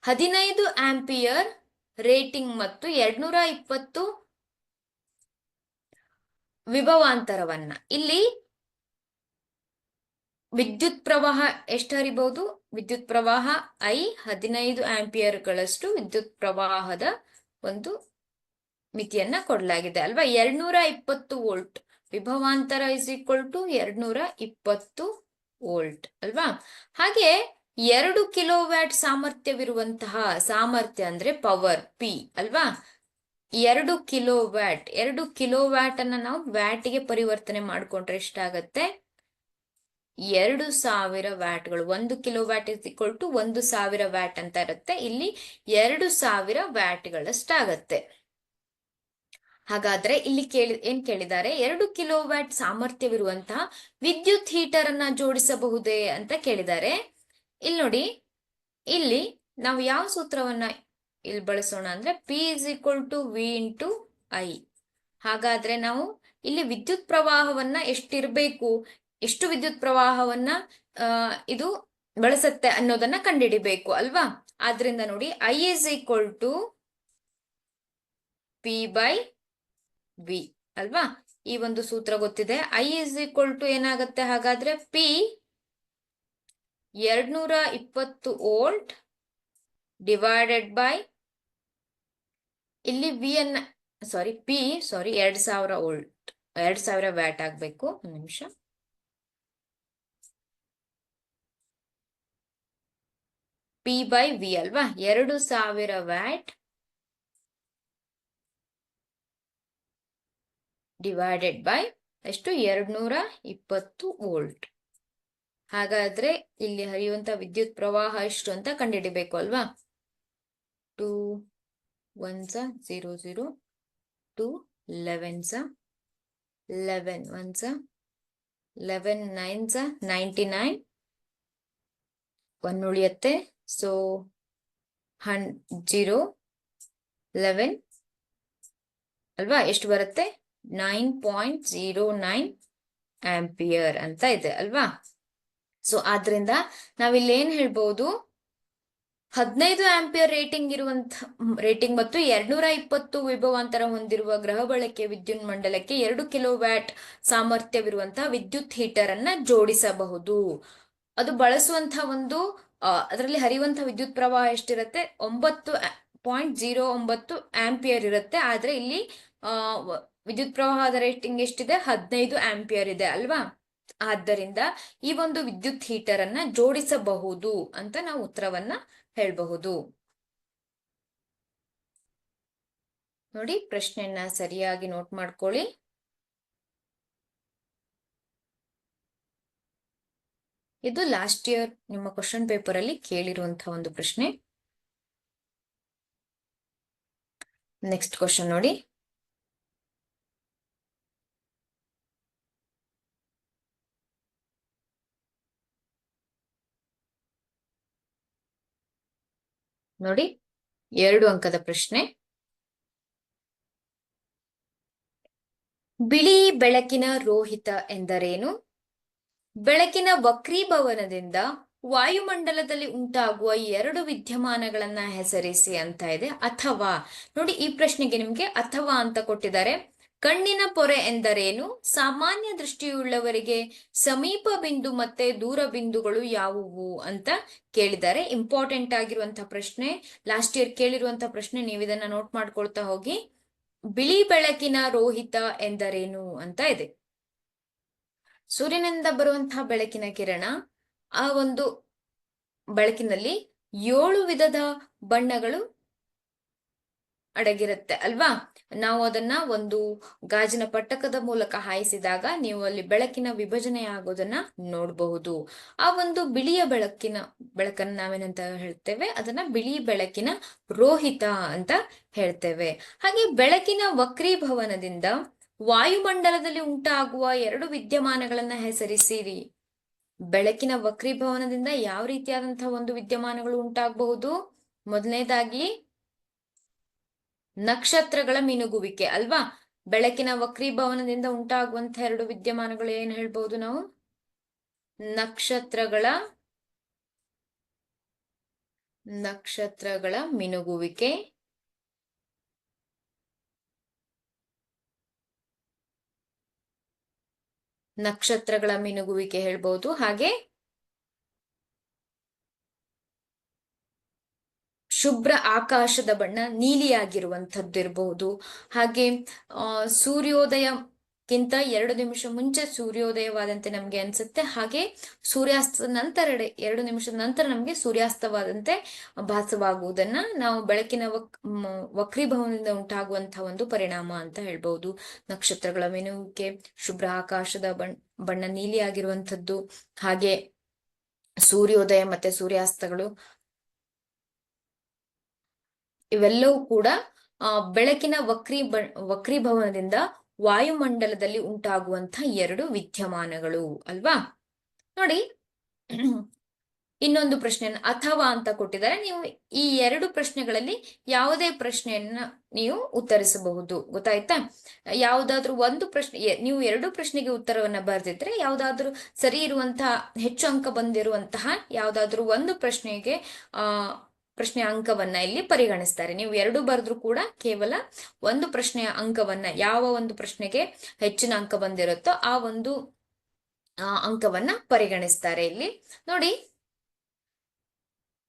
15 ಆಂಪಿಯರ್ ರೇಟಿಂಗ್ ಮತ್ತು 220 ವಿಭವಾಂತರವನ್ನ, ಇಲ್ಲಿ ವಿದ್ಯುತ್ ಪ್ರವಾಹ ಎಷ್ಟು ಹರಿಬಹುದು? ವಿದ್ಯುತ್ ಪ್ರವಾಹ ಐ 15 ಆಂಪಿಯರ್ಗಳಷ್ಟು ವಿದ್ಯುತ್ ಪ್ರವಾಹದ ಒಂದು ಮಿತಿಯನ್ನ ಕೊಡಲಾಗಿದೆ ಅಲ್ವಾ. 220 ವೋಲ್ಟ್ ವಿಭವಾಂತರ ಇಸ್ ಈಕ್ವಲ್ ಟು 220 ವೋಲ್ಟ್ ಅಲ್ವಾ. ಹಾಗೆ 2 ಕಿಲೋವ್ಯಾಟ್ ಸಾಮರ್ಥ್ಯವಿರುವಂತಹ, ಸಾಮರ್ಥ್ಯ ಅಂದ್ರೆ ಪವರ್ ಪಿ ಅಲ್ವಾ. 2 ಕಿಲೋವ್ಯಾಟ್ ಅನ್ನ ನಾವು ವ್ಯಾಟ್ಗೆ ಪರಿವರ್ತನೆ ಮಾಡ್ಕೊಂಡ್ರೆ ಎಷ್ಟಾಗತ್ತೆ? 2000 ವ್ಯಾಟ್ಗಳು. 1 kilowatt is equal to 1000 watt ಅಂತ ಇರುತ್ತೆ. ಇಲ್ಲಿ 2000 ವ್ಯಾಟ್ಗಳಷ್ಟಾಗತ್ತೆ. ಹಾಗಾದ್ರೆ ಇಲ್ಲಿ ಏನ್ ಕೇಳಿದ್ದಾರೆ? 2 ಕಿಲೋವ್ಯಾಟ್ ಸಾಮರ್ಥ್ಯವಿರುವಂತಹ ವಿದ್ಯುತ್ ಹೀಟರ್ ಅನ್ನ ಜೋಡಿಸಬಹುದೇ ಅಂತ ಕೇಳಿದ್ದಾರೆ. ಇಲ್ಲಿ ನೋಡಿ, ಇಲ್ಲಿ ನಾವು ಯಾವ ಸೂತ್ರವನ್ನ ಇಲ್ಲಿ ಬಳಸೋಣ ಅಂದ್ರೆ P is equal to V into I. ಹಾಗಾದ್ರೆ ನಾವು ಇಲ್ಲಿ ವಿದ್ಯುತ್ ಪ್ರವಾಹವನ್ನ ಎಷ್ಟಿರ್ಬೇಕು, ಎಷ್ಟು ವಿದ್ಯುತ್ ಪ್ರವಾಹವನ್ನ ಇದು ಬಳಸತ್ತೆ ಅನ್ನೋದನ್ನ ಕಂಡುಹಿಡಿಬೇಕು ಅಲ್ವಾ. ಆದ್ರಿಂದ ನೋಡಿ I is equal to P by V ಅಲ್ವಾ. ಈ ಒಂದು ಸೂತ್ರ ಗೊತ್ತಿದೆ. ಐ ಇಸ್ ಈಕ್ವಲ್ ಟು ಏನಾಗುತ್ತೆ ಹಾಗಾದ್ರೆ? ಪಿ 220 ವೋಲ್ಟ್ ಡಿವೈಡೆಡ್ ಬೈ, ಇಲ್ಲಿ ವಿ ಅನ್ನ ಪಿ 2000 ವೋಲ್ಟ್, 2000 ವ್ಯಾಟ್ ಆಗ್ಬೇಕು. ಒಂದು ನಿಮಿಷ. ಪಿ ಬೈ ವಿ ಅಲ್ವಾ. 2000 ವ್ಯಾಟ್ ಡಿವೈಡೆಡ್ ಬೈ ಎಷ್ಟು? 220 ವೋಲ್ಟ್. ಹಾಗಾದ್ರೆ ಇಲ್ಲಿ ಹರಿಯುವಂತ ವಿದ್ಯುತ್ ಪ್ರವಾಹ ಎಷ್ಟು ಅಂತ ಕಂಡುಹಿಡಿಬೇಕು ಅಲ್ವಾ. 2 1s 0 0, 2 11s 11 1s 11 9s 99, 1 ಉಳಿಯುತ್ತೆ. ಸೊ 0 11 ಅಲ್ವಾ. ಎಷ್ಟು ಬರುತ್ತೆ? 9.09 ಆಂಪಿಯರ್ ಅಂತ ಇದೆ ಅಲ್ವಾ. ಸೊ ಆದ್ರಿಂದ ನಾವಿಲ್ಲಿ ಏನ್ ಹೇಳ್ಬಹುದು? 15 ಆಂಪಿಯರ್ ರೇಟಿಂಗ್ ಮತ್ತು 220 ವಿಭವಾಂತರ ಹೊಂದಿರುವ ಗೃಹ ಬಳಕೆ ವಿದ್ಯುತ್ ಮಂಡಲಕ್ಕೆ 2 ಕಿಲೋವ್ಯಾಟ್ ಸಾಮರ್ಥ್ಯವಿರುವಂತಹ ವಿದ್ಯುತ್ ಹೀಟರ್ ಅನ್ನ ಜೋಡಿಸಬಹುದು. ಅದು ಬಳಸುವಂತಹ ಒಂದು ಅದರಲ್ಲಿ ಹರಿಯುವಂತಹ ವಿದ್ಯುತ್ ಪ್ರವಾಹ ಎಷ್ಟಿರುತ್ತೆ? 9.09 ಆಂಪಿಯರ್ ಇರುತ್ತೆ. ಆದ್ರೆ ಇಲ್ಲಿ ವಿದ್ಯುತ್ ಪ್ರವಾಹದ ರೇಟಿಂಗ್ ಎಷ್ಟಿದೆ? 15 ಆಂಪಿಯರ್ ಇದೆ ಅಲ್ವಾ. ಆದ್ದರಿಂದ ಈ ಒಂದು ವಿದ್ಯುತ್ ಹೀಟರ್ ಅನ್ನ ಜೋಡಿಸಬಹುದು ಅಂತ ನಾವು ಉತ್ತರವನ್ನ ಹೇಳಬಹುದು ನೋಡಿ. ಪ್ರಶ್ನೆಯನ್ನ ಸರಿಯಾಗಿ ನೋಟ್ ಮಾಡ್ಕೊಳ್ಳಿ. ಇದು ಲಾಸ್ಟ್ ಇಯರ್ ನಿಮ್ಮ ಕ್ವಶನ್ ಪೇಪರ್ ಅಲ್ಲಿ ಕೇಳಿರುವಂತಹ ಒಂದು ಪ್ರಶ್ನೆ. ನೆಕ್ಸ್ಟ್ ಕ್ವಶನ್ ನೋಡಿ. ನೋಡಿ, 2 ಅಂಕದ ಪ್ರಶ್ನೆ. ಬಿಳಿ ಬೆಳಕಿನ ರೋಹಿತ ಎಂದರೇನು? ಬೆಳಕಿನ ವಕ್ರೀಭವನದಿಂದ ವಾಯುಮಂಡಲದಲ್ಲಿ ಉಂಟಾಗುವ 2 ವಿದ್ಯಮಾನಗಳನ್ನ ಹೆಸರಿಸಿ ಅಂತ ಇದೆ. ಅಥವಾ ನೋಡಿ, ಈ ಪ್ರಶ್ನೆಗೆ ನಿಮ್ಗೆ ಅಥವಾ ಅಂತ ಕೊಟ್ಟಿದ್ದಾರೆ. ಕಣ್ಣಿನ ಪೊರೆ ಎಂದರೇನು? ಸಾಮಾನ್ಯ ದೃಷ್ಟಿಯುಳ್ಳವರಿಗೆ ಸಮೀಪ ಬಿಂದು ಮತ್ತೆ ದೂರ ಬಿಂದುಗಳು ಯಾವುವು ಅಂತ ಕೇಳಿದ್ದಾರೆ. ಇಂಪಾರ್ಟೆಂಟ್ ಆಗಿರುವಂತಹ ಪ್ರಶ್ನೆ, ಲಾಸ್ಟ್ ಇಯರ್ ಕೇಳಿರುವಂತಹ ಪ್ರಶ್ನೆ. ನೀವು ಇದನ್ನ ನೋಟ್ ಮಾಡ್ಕೊಳ್ತಾ ಹೋಗಿ. ಬಿಳಿ ಬೆಳಕಿನ ರೋಹಿತ ಎಂದರೇನು ಅಂತ ಇದೆ. ಸೂರ್ಯನಿಂದ ಬರುವಂತಹ ಬೆಳಕಿನ ಕಿರಣ, ಆ ಒಂದು ಬೆಳಕಿನಲ್ಲಿ 7 ವಿಧದ ಬಣ್ಣಗಳು ಅಡಗಿರುತ್ತೆ ಅಲ್ವಾ? ನಾವು ಅದನ್ನ ಒಂದು ಗಾಜಿನ ಪಟ್ಟಕದ ಮೂಲಕ ಹಾಯಿಸಿದಾಗ ನೀವು ಅಲ್ಲಿ ಬೆಳಕಿನ ವಿಭಜನೆ ಆಗೋದನ್ನ ನೋಡಬಹುದು. ಆ ಒಂದು ಬಿಳಿಯ ಬೆಳಕನ್ನ ನಾವೇನಂತ ಹೇಳ್ತೇವೆ? ಅದನ್ನ ಬಿಳಿ ಬೆಳಕಿನ ರೋಹಿತ ಅಂತ ಹೇಳ್ತೇವೆ. ಹಾಗೆ ಬೆಳಕಿನ ವಕ್ರೀಭವನದಿಂದ ವಾಯುಮಂಡಲದಲ್ಲಿ ಉಂಟಾಗುವ 2 ವಿದ್ಯಮಾನಗಳನ್ನ ಹೆಸರಿಸಿರಿ. ಬೆಳಕಿನ ವಕ್ರೀಭವನದಿಂದ ಯಾವ ರೀತಿಯಾದಂತಹ ಒಂದು ವಿದ್ಯಮಾನಗಳು ಉಂಟಾಗಬಹುದು? ಮೊದಲನೇದಾಗಿ ನಕ್ಷತ್ರಗಳ ಮಿನುಗುವಿಕೆ ಅಲ್ವಾ? ಬೆಳಕಿನ ವಕ್ರೀಭವನದಿಂದ ಉಂಟಾಗುವಂತಹ 2 ವಿದ್ಯಮಾನಗಳು ಏನ್ ಹೇಳ್ಬಹುದು ನಾವು? ನಕ್ಷತ್ರಗಳ ಮಿನುಗುವಿಕೆ, ನಕ್ಷತ್ರಗಳ ಮಿನುಗುವಿಕೆ ಹೇಳ್ಬಹುದು. ಹಾಗೆ ಶುಭ್ರ ಆಕಾಶದ ಬಣ್ಣ ನೀಲಿಯಾಗಿರುವಂಥದ್ದು ಇರಬಹುದು. ಹಾಗೆ ಸೂರ್ಯೋದಯಕ್ಕಿಂತ 2 ನಿಮಿಷ ಮುಂಚೆ ಸೂರ್ಯೋದಯವಾದಂತೆ ನಮ್ಗೆ ಅನ್ಸುತ್ತೆ. ಹಾಗೆ ಸೂರ್ಯಾಸ್ತ ನಂತರ 2 ನಿಮಿಷದ ನಂತರ ನಮ್ಗೆ ಸೂರ್ಯಾಸ್ತವಾದಂತೆ ಭಾಸವಾಗುವುದನ್ನ ನಾವು ಬೆಳಕಿನ ವಕ್ರೀಭವನದಿಂದ ಉಂಟಾಗುವಂತಹ ಒಂದು ಪರಿಣಾಮ ಅಂತ ಹೇಳ್ಬಹುದು. ನಕ್ಷತ್ರಗಳ ಮಿನುವಿಕೆ, ಶುಭ್ರ ಆಕಾಶದ ಬಣ್ಣ ನೀಲಿಯಾಗಿರುವಂಥದ್ದು, ಹಾಗೆ ಸೂರ್ಯೋದಯ ಮತ್ತೆ ಸೂರ್ಯಾಸ್ತಗಳು, ಇವೆಲ್ಲವೂ ಕೂಡ ಬೆಳಕಿನ ವಕ್ರೀಭವನದಿಂದ ವಾಯುಮಂಡಲದಲ್ಲಿ ಉಂಟಾಗುವಂತಹ 2 ವಿದ್ಯಮಾನಗಳು ಅಲ್ವಾ? ನೋಡಿ, ಇನ್ನೊಂದು ಪ್ರಶ್ನೆಯನ್ನು ಅಥವಾ ಅಂತ ಕೊಟ್ಟಿದ್ದಾರೆ. ನೀವು ಈ 2 ಪ್ರಶ್ನೆಗಳಲ್ಲಿ ಯಾವುದೇ ಪ್ರಶ್ನೆಯನ್ನ ನೀವು ಉತ್ತರಿಸಬಹುದು. ಗೊತ್ತಾಯ್ತಾ? ಯಾವುದಾದ್ರೂ ಒಂದು ಪ್ರಶ್ನೆ, ನೀವು 2 ಪ್ರಶ್ನೆಗೆ ಉತ್ತರವನ್ನ ಬರೆದಿದ್ರೆ ಯಾವುದಾದ್ರೂ ಸರಿ ಇರುವಂತಹ, ಹೆಚ್ಚು ಅಂಕ ಬಂದಿರುವಂತಹ ಯಾವುದಾದ್ರೂ ಒಂದು ಪ್ರಶ್ನೆಗೆ ಪ್ರಶ್ನೆ ಅಂಕವನ್ನ ಇಲ್ಲಿ ಪರಿಗಣಿಸ್ತಾರೆ. ನೀವು 2 ಬರೆದ್ರೂ ಕೂಡ ಕೇವಲ ಒಂದು ಪ್ರಶ್ನೆಯ ಅಂಕವನ್ನ, ಯಾವ ಒಂದು ಪ್ರಶ್ನೆಗೆ ಹೆಚ್ಚಿನ ಅಂಕ ಬಂದಿರುತ್ತೋ ಆ ಒಂದು ಅಂಕವನ್ನ ಪರಿಗಣಿಸ್ತಾರೆ ಇಲ್ಲಿ. ನೋಡಿ,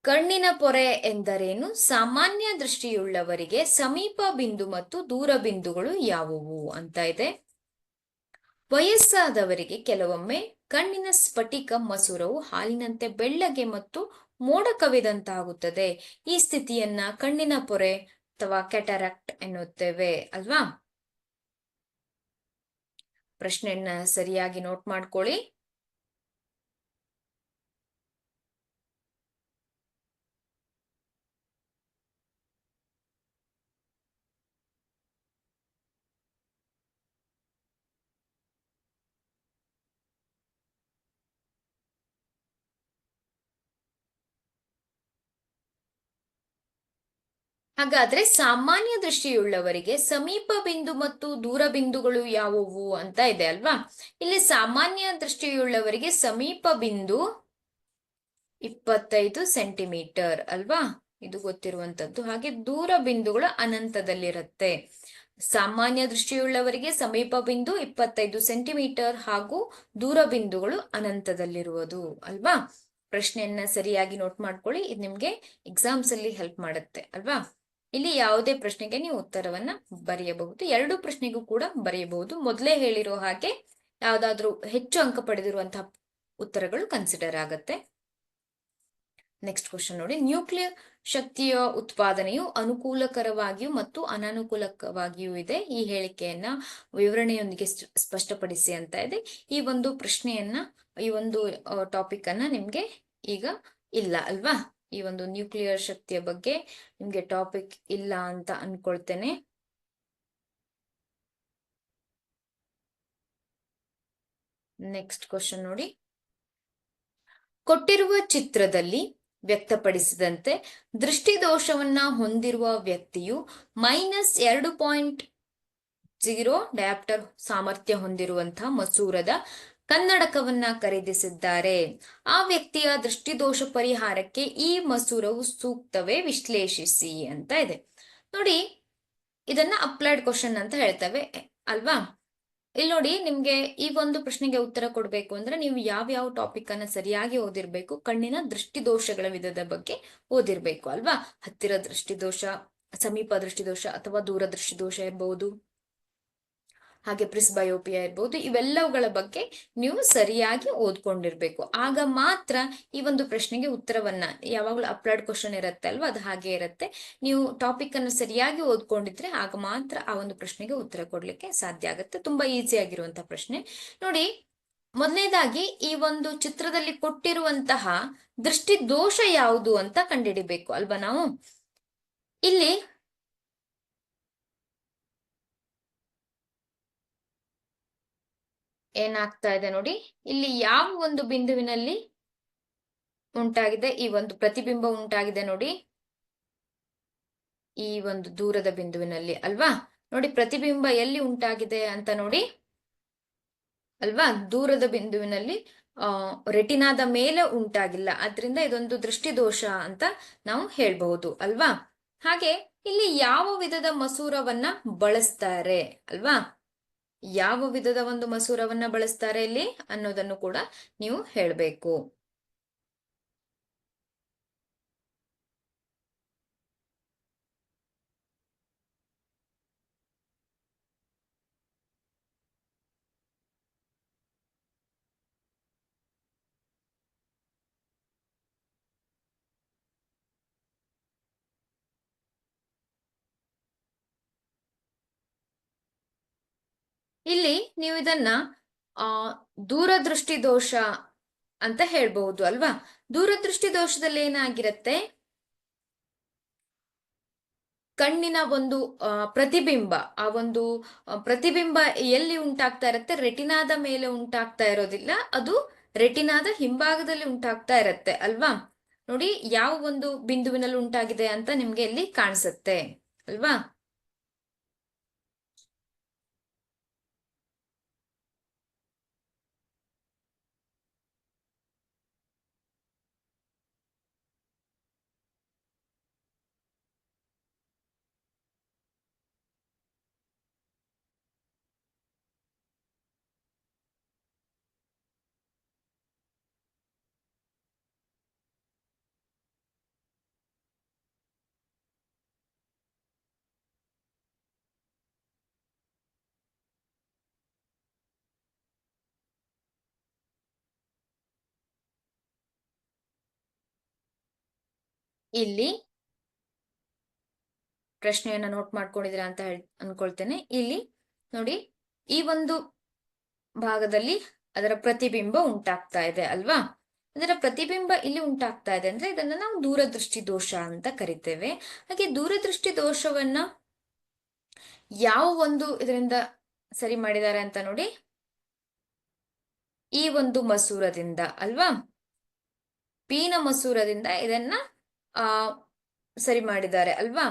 ಕಣ್ಣಿನ ಪೊರೆ ಎಂದರೇನು? ಸಾಮಾನ್ಯ ದೃಷ್ಟಿಯುಳ್ಳವರಿಗೆ ಸಮೀಪ ಬಿಂದು ಮತ್ತು ದೂರ ಬಿಂದುಗಳು ಯಾವುವು ಅಂತ ಇದೆ. ವಯಸ್ಸಾದವರಿಗೆ ಕೆಲವೊಮ್ಮೆ ಕಣ್ಣಿನ ಸ್ಫಟಿಕ ಮಸೂರವು ಹಾಲಿನಂತೆ ಬೆಳ್ಳಗೆ ಮತ್ತು ಮೋಡ ಕವಿದಂತಾಗುತ್ತದೆ. ಈ ಸ್ಥಿತಿಯನ್ನ ಕಣ್ಣಿನ ಪೊರೆ ಅಥವಾ ಕ್ಯಾಟರಾಕ್ಟ್ ಎನ್ನುತ್ತೇವೆ ಅಲ್ವಾ? ಪ್ರಶ್ನೆಯನ್ನ ಸರಿಯಾಗಿ ನೋಟ್ ಮಾಡ್ಕೊಳ್ಳಿ. ಹಾಗಾದ್ರೆ ಸಾಮಾನ್ಯ ದೃಷ್ಟಿಯುಳ್ಳವರಿಗೆ ಸಮೀಪ ಬಿಂದು ಮತ್ತು ದೂರ ಬಿಂದುಗಳು ಯಾವುವು ಅಂತ ಇದೆ ಅಲ್ವಾ? ಇಲ್ಲಿ ಸಾಮಾನ್ಯ ದೃಷ್ಟಿಯುಳ್ಳವರಿಗೆ ಸಮೀಪ ಬಿಂದು 25 ಸೆಂಟಿಮೀಟರ್ ಅಲ್ವಾ? ಇದು ಗೊತ್ತಿರುವಂತದ್ದು. ಹಾಗೆ ದೂರ ಬಿಂದುಗಳು ಅನಂತದಲ್ಲಿರುತ್ತೆ. ಸಾಮಾನ್ಯ ದೃಷ್ಟಿಯುಳ್ಳವರಿಗೆ ಸಮೀಪ ಬಿಂದು 25 ಸೆಂಟಿಮೀಟರ್ ಹಾಗೂ ದೂರ ಬಿಂದುಗಳು ಅನಂತದಲ್ಲಿರುವುದು ಅಲ್ವಾ? ಪ್ರಶ್ನೆಯನ್ನ ಸರಿಯಾಗಿ ನೋಟ್ ಮಾಡ್ಕೊಳ್ಳಿ. ಇದು ನಿಮ್ಗೆ ಎಕ್ಸಾಮ್ಸ್ ಅಲ್ಲಿ ಹೆಲ್ಪ್ ಮಾಡುತ್ತೆ ಅಲ್ವಾ? ಇಲ್ಲಿ ಯಾವುದೇ ಪ್ರಶ್ನೆಗೆ ನೀವು ಉತ್ತರವನ್ನ ಬರೆಯಬಹುದು. 2 ಪ್ರಶ್ನೆಗೂ ಕೂಡ ಬರೆಯಬಹುದು. ಮೊದಲೇ ಹೇಳಿರೋ ಹಾಗೆ ಯಾವ್ದಾದ್ರೂ ಹೆಚ್ಚು ಅಂಕ ಪಡೆದಿರುವಂತಹ ಉತ್ತರಗಳು ಕನ್ಸಿಡರ್ ಆಗತ್ತೆ. ನೆಕ್ಸ್ಟ್ ಕ್ವಶನ್ ನೋಡಿ. ನ್ಯೂಕ್ಲಿಯರ್ ಶಕ್ತಿಯ ಉತ್ಪಾದನೆಯು ಅನುಕೂಲಕರವಾಗಿಯೂ ಮತ್ತು ಅನಾನುಕೂಲಕವಾಗಿಯೂ ಇದೆ. ಈ ಹೇಳಿಕೆಯನ್ನ ವಿವರಣೆಯೊಂದಿಗೆ ಸ್ಪಷ್ಟಪಡಿಸಿ ಅಂತ ಇದೆ. ಈ ಒಂದು ಪ್ರಶ್ನೆಯನ್ನ ಈ ಒಂದು ಟಾಪಿಕ್ ಅನ್ನ ನಿಮ್ಗೆ ಈಗ ಇಲ್ಲ ಅಲ್ವಾ? ಈ ಒಂದು ನ್ಯೂಕ್ಲಿಯರ್ ಶಕ್ತಿಯ ಬಗ್ಗೆ ನಿಮ್ಗೆ ಟಾಪಿಕ್ ಇಲ್ಲ ಅಂತ ಅನ್ಕೊಳ್ತೇನೆ. ನೆಕ್ಸ್ಟ್ ಕ್ವಶನ್ ನೋಡಿ. ಕೊಟ್ಟಿರುವ ಚಿತ್ರದಲ್ಲಿ ವ್ಯಕ್ತಪಡಿಸಿದಂತೆ ದೃಷ್ಟಿದೋಷವನ್ನ ಹೊಂದಿರುವ ವ್ಯಕ್ತಿಯು -2.0 ಡಯಾಪ್ಟರ್ ಸಾಮರ್ಥ್ಯ ಹೊಂದಿರುವಂತಹ ಮಸೂರದ ಕನ್ನಡಕವನ್ನ ಖರೀದಿಸಿದ್ದಾರೆ. ಆ ವ್ಯಕ್ತಿಯ ದೃಷ್ಟಿದೋಷ ಪರಿಹಾರಕ್ಕೆ ಈ ಮಸೂರವು ಸೂಕ್ತವೇ, ವಿಶ್ಲೇಷಿಸಿ ಅಂತ ಇದೆ ನೋಡಿ. ಇದನ್ನ ಅಪ್ಲೈಡ್ ಕ್ವಶನ್ ಅಂತ ಹೇಳ್ತೇವೆ ಅಲ್ವಾ? ಇಲ್ಲಿ ನೋಡಿ, ನಿಮ್ಗೆ ಈ ಒಂದು ಪ್ರಶ್ನೆಗೆ ಉತ್ತರ ಕೊಡ್ಬೇಕು ಅಂದ್ರೆ ನೀವು ಯಾವ ಟಾಪಿಕ್ ಅನ್ನ ಸರಿಯಾಗಿ ಓದಿರ್ಬೇಕು, ಕಣ್ಣಿನ ದೃಷ್ಟಿದೋಷಗಳ ವಿಧದ ಬಗ್ಗೆ ಓದಿರ್ಬೇಕು ಅಲ್ವಾ? ಹತ್ತಿರ ದೃಷ್ಟಿದೋಷ, ಸಮೀಪ ದೃಷ್ಟಿದೋಷ ಅಥವಾ ದೂರ ದೃಷ್ಟಿದೋಷ ಇರಬಹುದು, ಹಾಗೆ ಪ್ರಿಸ್ಬಯೋಪಿಯಾ ಇರ್ಬೋದು. ಇವೆಲ್ಲವುಗಳ ಬಗ್ಗೆ ನೀವು ಸರಿಯಾಗಿ ಓದ್ಕೊಂಡಿರ್ಬೇಕು. ಆಗ ಮಾತ್ರ ಈ ಒಂದು ಪ್ರಶ್ನೆಗೆ ಉತ್ತರವನ್ನ, ಯಾವಾಗಲೂ ಅಪ್ಲೈಡ್ ಕ್ವಶನ್ ಇರುತ್ತೆ ಅಲ್ವಾ, ಅದು ಹಾಗೆ ಇರುತ್ತೆ. ನೀವು ಟಾಪಿಕ್ ಅನ್ನು ಸರಿಯಾಗಿ ಓದ್ಕೊಂಡಿದ್ರೆ ಆಗ ಮಾತ್ರ ಆ ಒಂದು ಪ್ರಶ್ನೆಗೆ ಉತ್ತರ ಕೊಡ್ಲಿಕ್ಕೆ ಸಾಧ್ಯ ಆಗುತ್ತೆ. ತುಂಬಾ ಈಸಿ ಆಗಿರುವಂತಹ ಪ್ರಶ್ನೆ ನೋಡಿ. ಮೊದಲನೇದಾಗಿ ಈ ಒಂದು ಚಿತ್ರದಲ್ಲಿ ಕೊಟ್ಟಿರುವಂತಹ ದೃಷ್ಟಿ ದೋಷ ಯಾವುದು ಅಂತ ಕಂಡುಹಿಡಿಬೇಕು ಅಲ್ವಾ ನಾವು. ಇಲ್ಲಿ ಏನಾಗ್ತಾ ಇದೆ ನೋಡಿ, ಇಲ್ಲಿ ಯಾವ ಒಂದು ಬಿಂದುವಿನಲ್ಲಿ ಉಂಟಾಗಿದೆ ಈ ಒಂದು ಪ್ರತಿಬಿಂಬ ಉಂಟಾಗಿದೆ ನೋಡಿ, ಈ ಒಂದು ದೂರದ ಬಿಂದುವಿನಲ್ಲಿ ಅಲ್ವಾ? ನೋಡಿ ಪ್ರತಿಬಿಂಬ ಎಲ್ಲಿ ಉಂಟಾಗಿದೆ ಅಂತ ನೋಡಿ ಅಲ್ವಾ? ದೂರದ ಬಿಂದುವಿನಲ್ಲಿ ರೆಟಿನಾದ ಮೇಲೆ ಉಂಟಾಗಿಲ್ಲ, ಆದ್ರಿಂದ ಇದೊಂದು ದೃಷ್ಟಿದೋಷ ಅಂತ ನಾವು ಹೇಳ್ಬಹುದು ಅಲ್ವಾ? ಹಾಗೆ ಇಲ್ಲಿ ಯಾವ ವಿಧದ ಮಸೂರವನ್ನ ಬಳಸ್ತಾರೆ ಅಲ್ವಾ? ಯಾವ ವಿಧದ ಒಂದು ಮಸೂರವನ್ನ ಬಳಸ್ತಾರೆ ಇಲ್ಲಿ ಅನ್ನೋದನ್ನು ಕೂಡ ನೀವು ಹೇಳ್ಬೇಕು. ಇಲ್ಲಿ ನೀವು ಇದನ್ನ ದೂರದೃಷ್ಟಿ ದೋಷ ಅಂತ ಹೇಳ್ಬಹುದು ಅಲ್ವಾ? ದೂರದೃಷ್ಟಿ ದೋಷದಲ್ಲಿ ಏನಾಗಿರುತ್ತೆ, ಕಣ್ಣಿನ ಒಂದು ಪ್ರತಿಬಿಂಬ, ಆ ಒಂದು ಪ್ರತಿಬಿಂಬ ಎಲ್ಲಿ ಉಂಟಾಗ್ತಾ ಇರುತ್ತೆ, ರೆಟಿನಾದ ಮೇಲೆ ಉಂಟಾಗ್ತಾ ಇರೋದಿಲ್ಲ, ಅದು ರೆಟಿನಾದ ಹಿಂಭಾಗದಲ್ಲಿ ಉಂಟಾಗ್ತಾ ಇರತ್ತೆ ಅಲ್ವಾ? ನೋಡಿ ಯಾವ ಒಂದು ಬಿಂದುವಿನಲ್ಲಿ ಉಂಟಾಗಿದೆ ಅಂತ ನಿಮ್ಗೆ ಇಲ್ಲಿ ಕಾಣಿಸುತ್ತೆ ಅಲ್ವಾ? ಇಲ್ಲಿ ಪ್ರಶ್ನೆಯನ್ನ ನೋಟ್ ಮಾಡ್ಕೊಂಡಿದ್ದೀರಾ ಅಂತ ಅನ್ಕೊಳ್ತೇನೆ. ಇಲ್ಲಿ ನೋಡಿ, ಈ ಒಂದು ಭಾಗದಲ್ಲಿ ಅದರ ಪ್ರತಿಬಿಂಬ ಉಂಟಾಗ್ತಾ ಇದೆ ಅಲ್ವಾ? ಅದರ ಪ್ರತಿಬಿಂಬ ಇಲ್ಲಿ ಉಂಟಾಗ್ತಾ ಇದೆ ಅಂದ್ರೆ ಇದನ್ನ ನಾವು ದೂರದೃಷ್ಟಿ ದೋಷ ಅಂತ ಕರಿತೇವೆ. ಹಾಗೆ ದೂರದೃಷ್ಟಿ ದೋಷವನ್ನ ಯಾವ ಒಂದು ಇದರಿಂದ ಸರಿ ಮಾಡಿದ್ದಾರೆ ಅಂತ ನೋಡಿ, ಈ ಒಂದು ಮಸೂರದಿಂದ ಅಲ್ವಾ? ಪೀನ ಮಸೂರದಿಂದ ಇದನ್ನ ಸರಿ ಮಾಡಿದ್ದಾರೆ ಅಲ್ವಾ?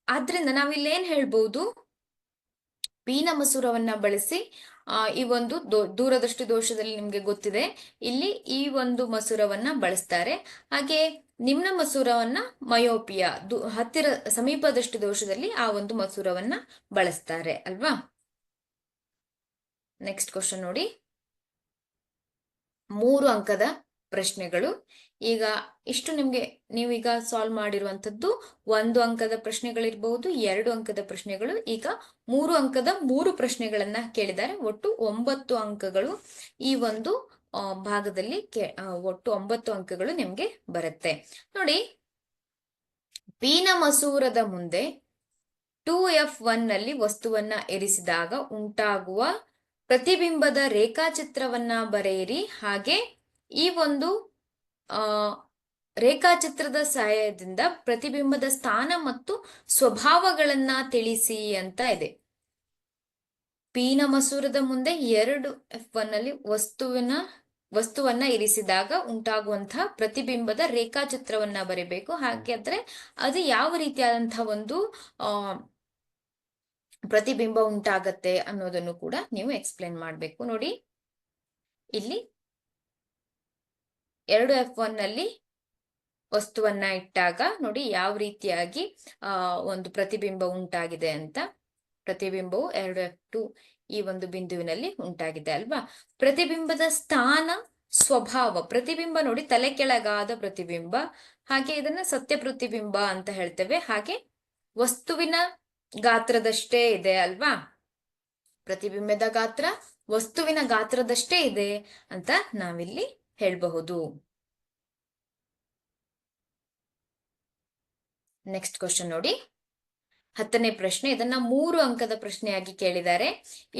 ಆದ್ರಿಂದ ನಾವಿಲ್ಲಿ ಏನ್ ಹೇಳ್ಬಹುದು, ಪೀನ ಮಸೂರವನ್ನ ಬಳಸಿ ಈ ಒಂದು ದೂರದೃಷ್ಟಿ ದೋಷದಲ್ಲಿ ನಿಮ್ಗೆ ಗೊತ್ತಿದೆ, ಇಲ್ಲಿ ಈ ಒಂದು ಮಸೂರವನ್ನ ಬಳಸ್ತಾರೆ. ಹಾಗೆ ನಿಮ್ನ ಮಸೂರವನ್ನ ಮಯೋಪಿಯಾ, ಹತ್ತಿರ ಸಮೀಪ ದೃಷ್ಟಿ ದೋಷದಲ್ಲಿ ಆ ಒಂದು ಮಸೂರವನ್ನ ಬಳಸ್ತಾರೆ ಅಲ್ವಾ? ನೆಕ್ಸ್ಟ್ ಕ್ವಶನ್ ನೋಡಿ. 3 ಅಂಕದ ಪ್ರಶ್ನೆಗಳು. ಈಗ ಇಷ್ಟು ನಿಮ್ಗೆ ನೀವೀಗ ಸಾಲ್ವ್ ಮಾಡಿರುವಂತದ್ದು 1 ಅಂಕದ ಪ್ರಶ್ನೆಗಳಿರ್ಬಹುದು, 2 ಅಂಕದ ಪ್ರಶ್ನೆಗಳು. ಈಗ 3 ಅಂಕದ 3 ಪ್ರಶ್ನೆಗಳನ್ನ ಕೇಳಿದ್ದಾರೆ. ಒಟ್ಟು 9 ಅಂಕಗಳು ಈ ಒಂದು ಭಾಗದಲ್ಲಿ ಒಟ್ಟು 9 ಅಂಕಗಳು ನಿಮ್ಗೆ ಬರುತ್ತೆ ನೋಡಿ. ಪೀನ ಮಸೂರದ ಮುಂದೆ 2F1 ನಲ್ಲಿ ವಸ್ತುವನ್ನ ಇರಿಸಿದಾಗ ಉಂಟಾಗುವ ಪ್ರತಿಬಿಂಬದ ರೇಖಾಚಿತ್ರವನ್ನ ಬರೆಯಿರಿ, ಹಾಗೆ ಈ ಒಂದು ಆ ರೇಖಾಚಿತ್ರದ ಸಹಾಯದಿಂದ ಪ್ರತಿಬಿಂಬದ ಸ್ಥಾನ ಮತ್ತು ಸ್ವಭಾವಗಳನ್ನ ತಿಳಿಸಿ ಅಂತ ಇದೆ. ಪಿನ ಮಸೂರದ ಮುಂದೆ 2F1 ಅಲ್ಲಿ ವಸ್ತುವನ್ನ ಇರಿಸಿದಾಗ ಉಂಟಾಗುವಂತಹ ಪ್ರತಿಬಿಂಬದ ರೇಖಾಚಿತ್ರವನ್ನ ಬರೀಬೇಕು. ಹಾಗಾದ್ರೆ ಅದು ಯಾವ ರೀತಿಯಾದಂತಹ ಒಂದು ಪ್ರತಿಬಿಂಬ ಉಂಟಾಗತ್ತೆ ಅನ್ನೋದನ್ನು ಕೂಡ ನೀವು ಎಕ್ಸ್ಪ್ಲೇನ್ ಮಾಡಬೇಕು. ನೋಡಿ, ಇಲ್ಲಿ 2F1 ಅಲ್ಲಿ ವಸ್ತುವನ್ನ ಇಟ್ಟಾಗ ನೋಡಿ ಯಾವ ರೀತಿಯಾಗಿ ಒಂದು ಪ್ರತಿಬಿಂಬ ಉಂಟಾಗಿದೆ ಅಂತ. ಪ್ರತಿಬಿಂಬವು 2F2 ಈ ಒಂದು ಬಿಂದುವಿನಲ್ಲಿ ಉಂಟಾಗಿದೆ ಅಲ್ವಾ. ಪ್ರತಿಬಿಂಬದ ಸ್ಥಾನ, ಸ್ವಭಾವ. ಪ್ರತಿಬಿಂಬ ನೋಡಿ ತಲೆ ಕೆಳಗಾದ ಪ್ರತಿಬಿಂಬ, ಹಾಗೆ ಇದನ್ನ ಸತ್ಯ ಪ್ರತಿಬಿಂಬ ಅಂತ ಹೇಳ್ತೇವೆ. ಹಾಗೆ ವಸ್ತುವಿನ ಗಾತ್ರದಷ್ಟೇ ಇದೆ ಅಲ್ವಾ. ಪ್ರತಿಬಿಂಬದ ಗಾತ್ರ ವಸ್ತುವಿನ ಗಾತ್ರದಷ್ಟೇ ಇದೆ ಅಂತ ನಾವಿಲ್ಲಿ ಹೇಳಬಹುದು. ನೆಕ್ಸ್ಟ್ ಕ್ವಶನ್ ನೋಡಿ, 10ನೇ ಪ್ರಶ್ನೆ. ಇದನ್ನ 3 ಅಂಕದ ಪ್ರಶ್ನೆಯಾಗಿ ಕೇಳಿದ್ದಾರೆ.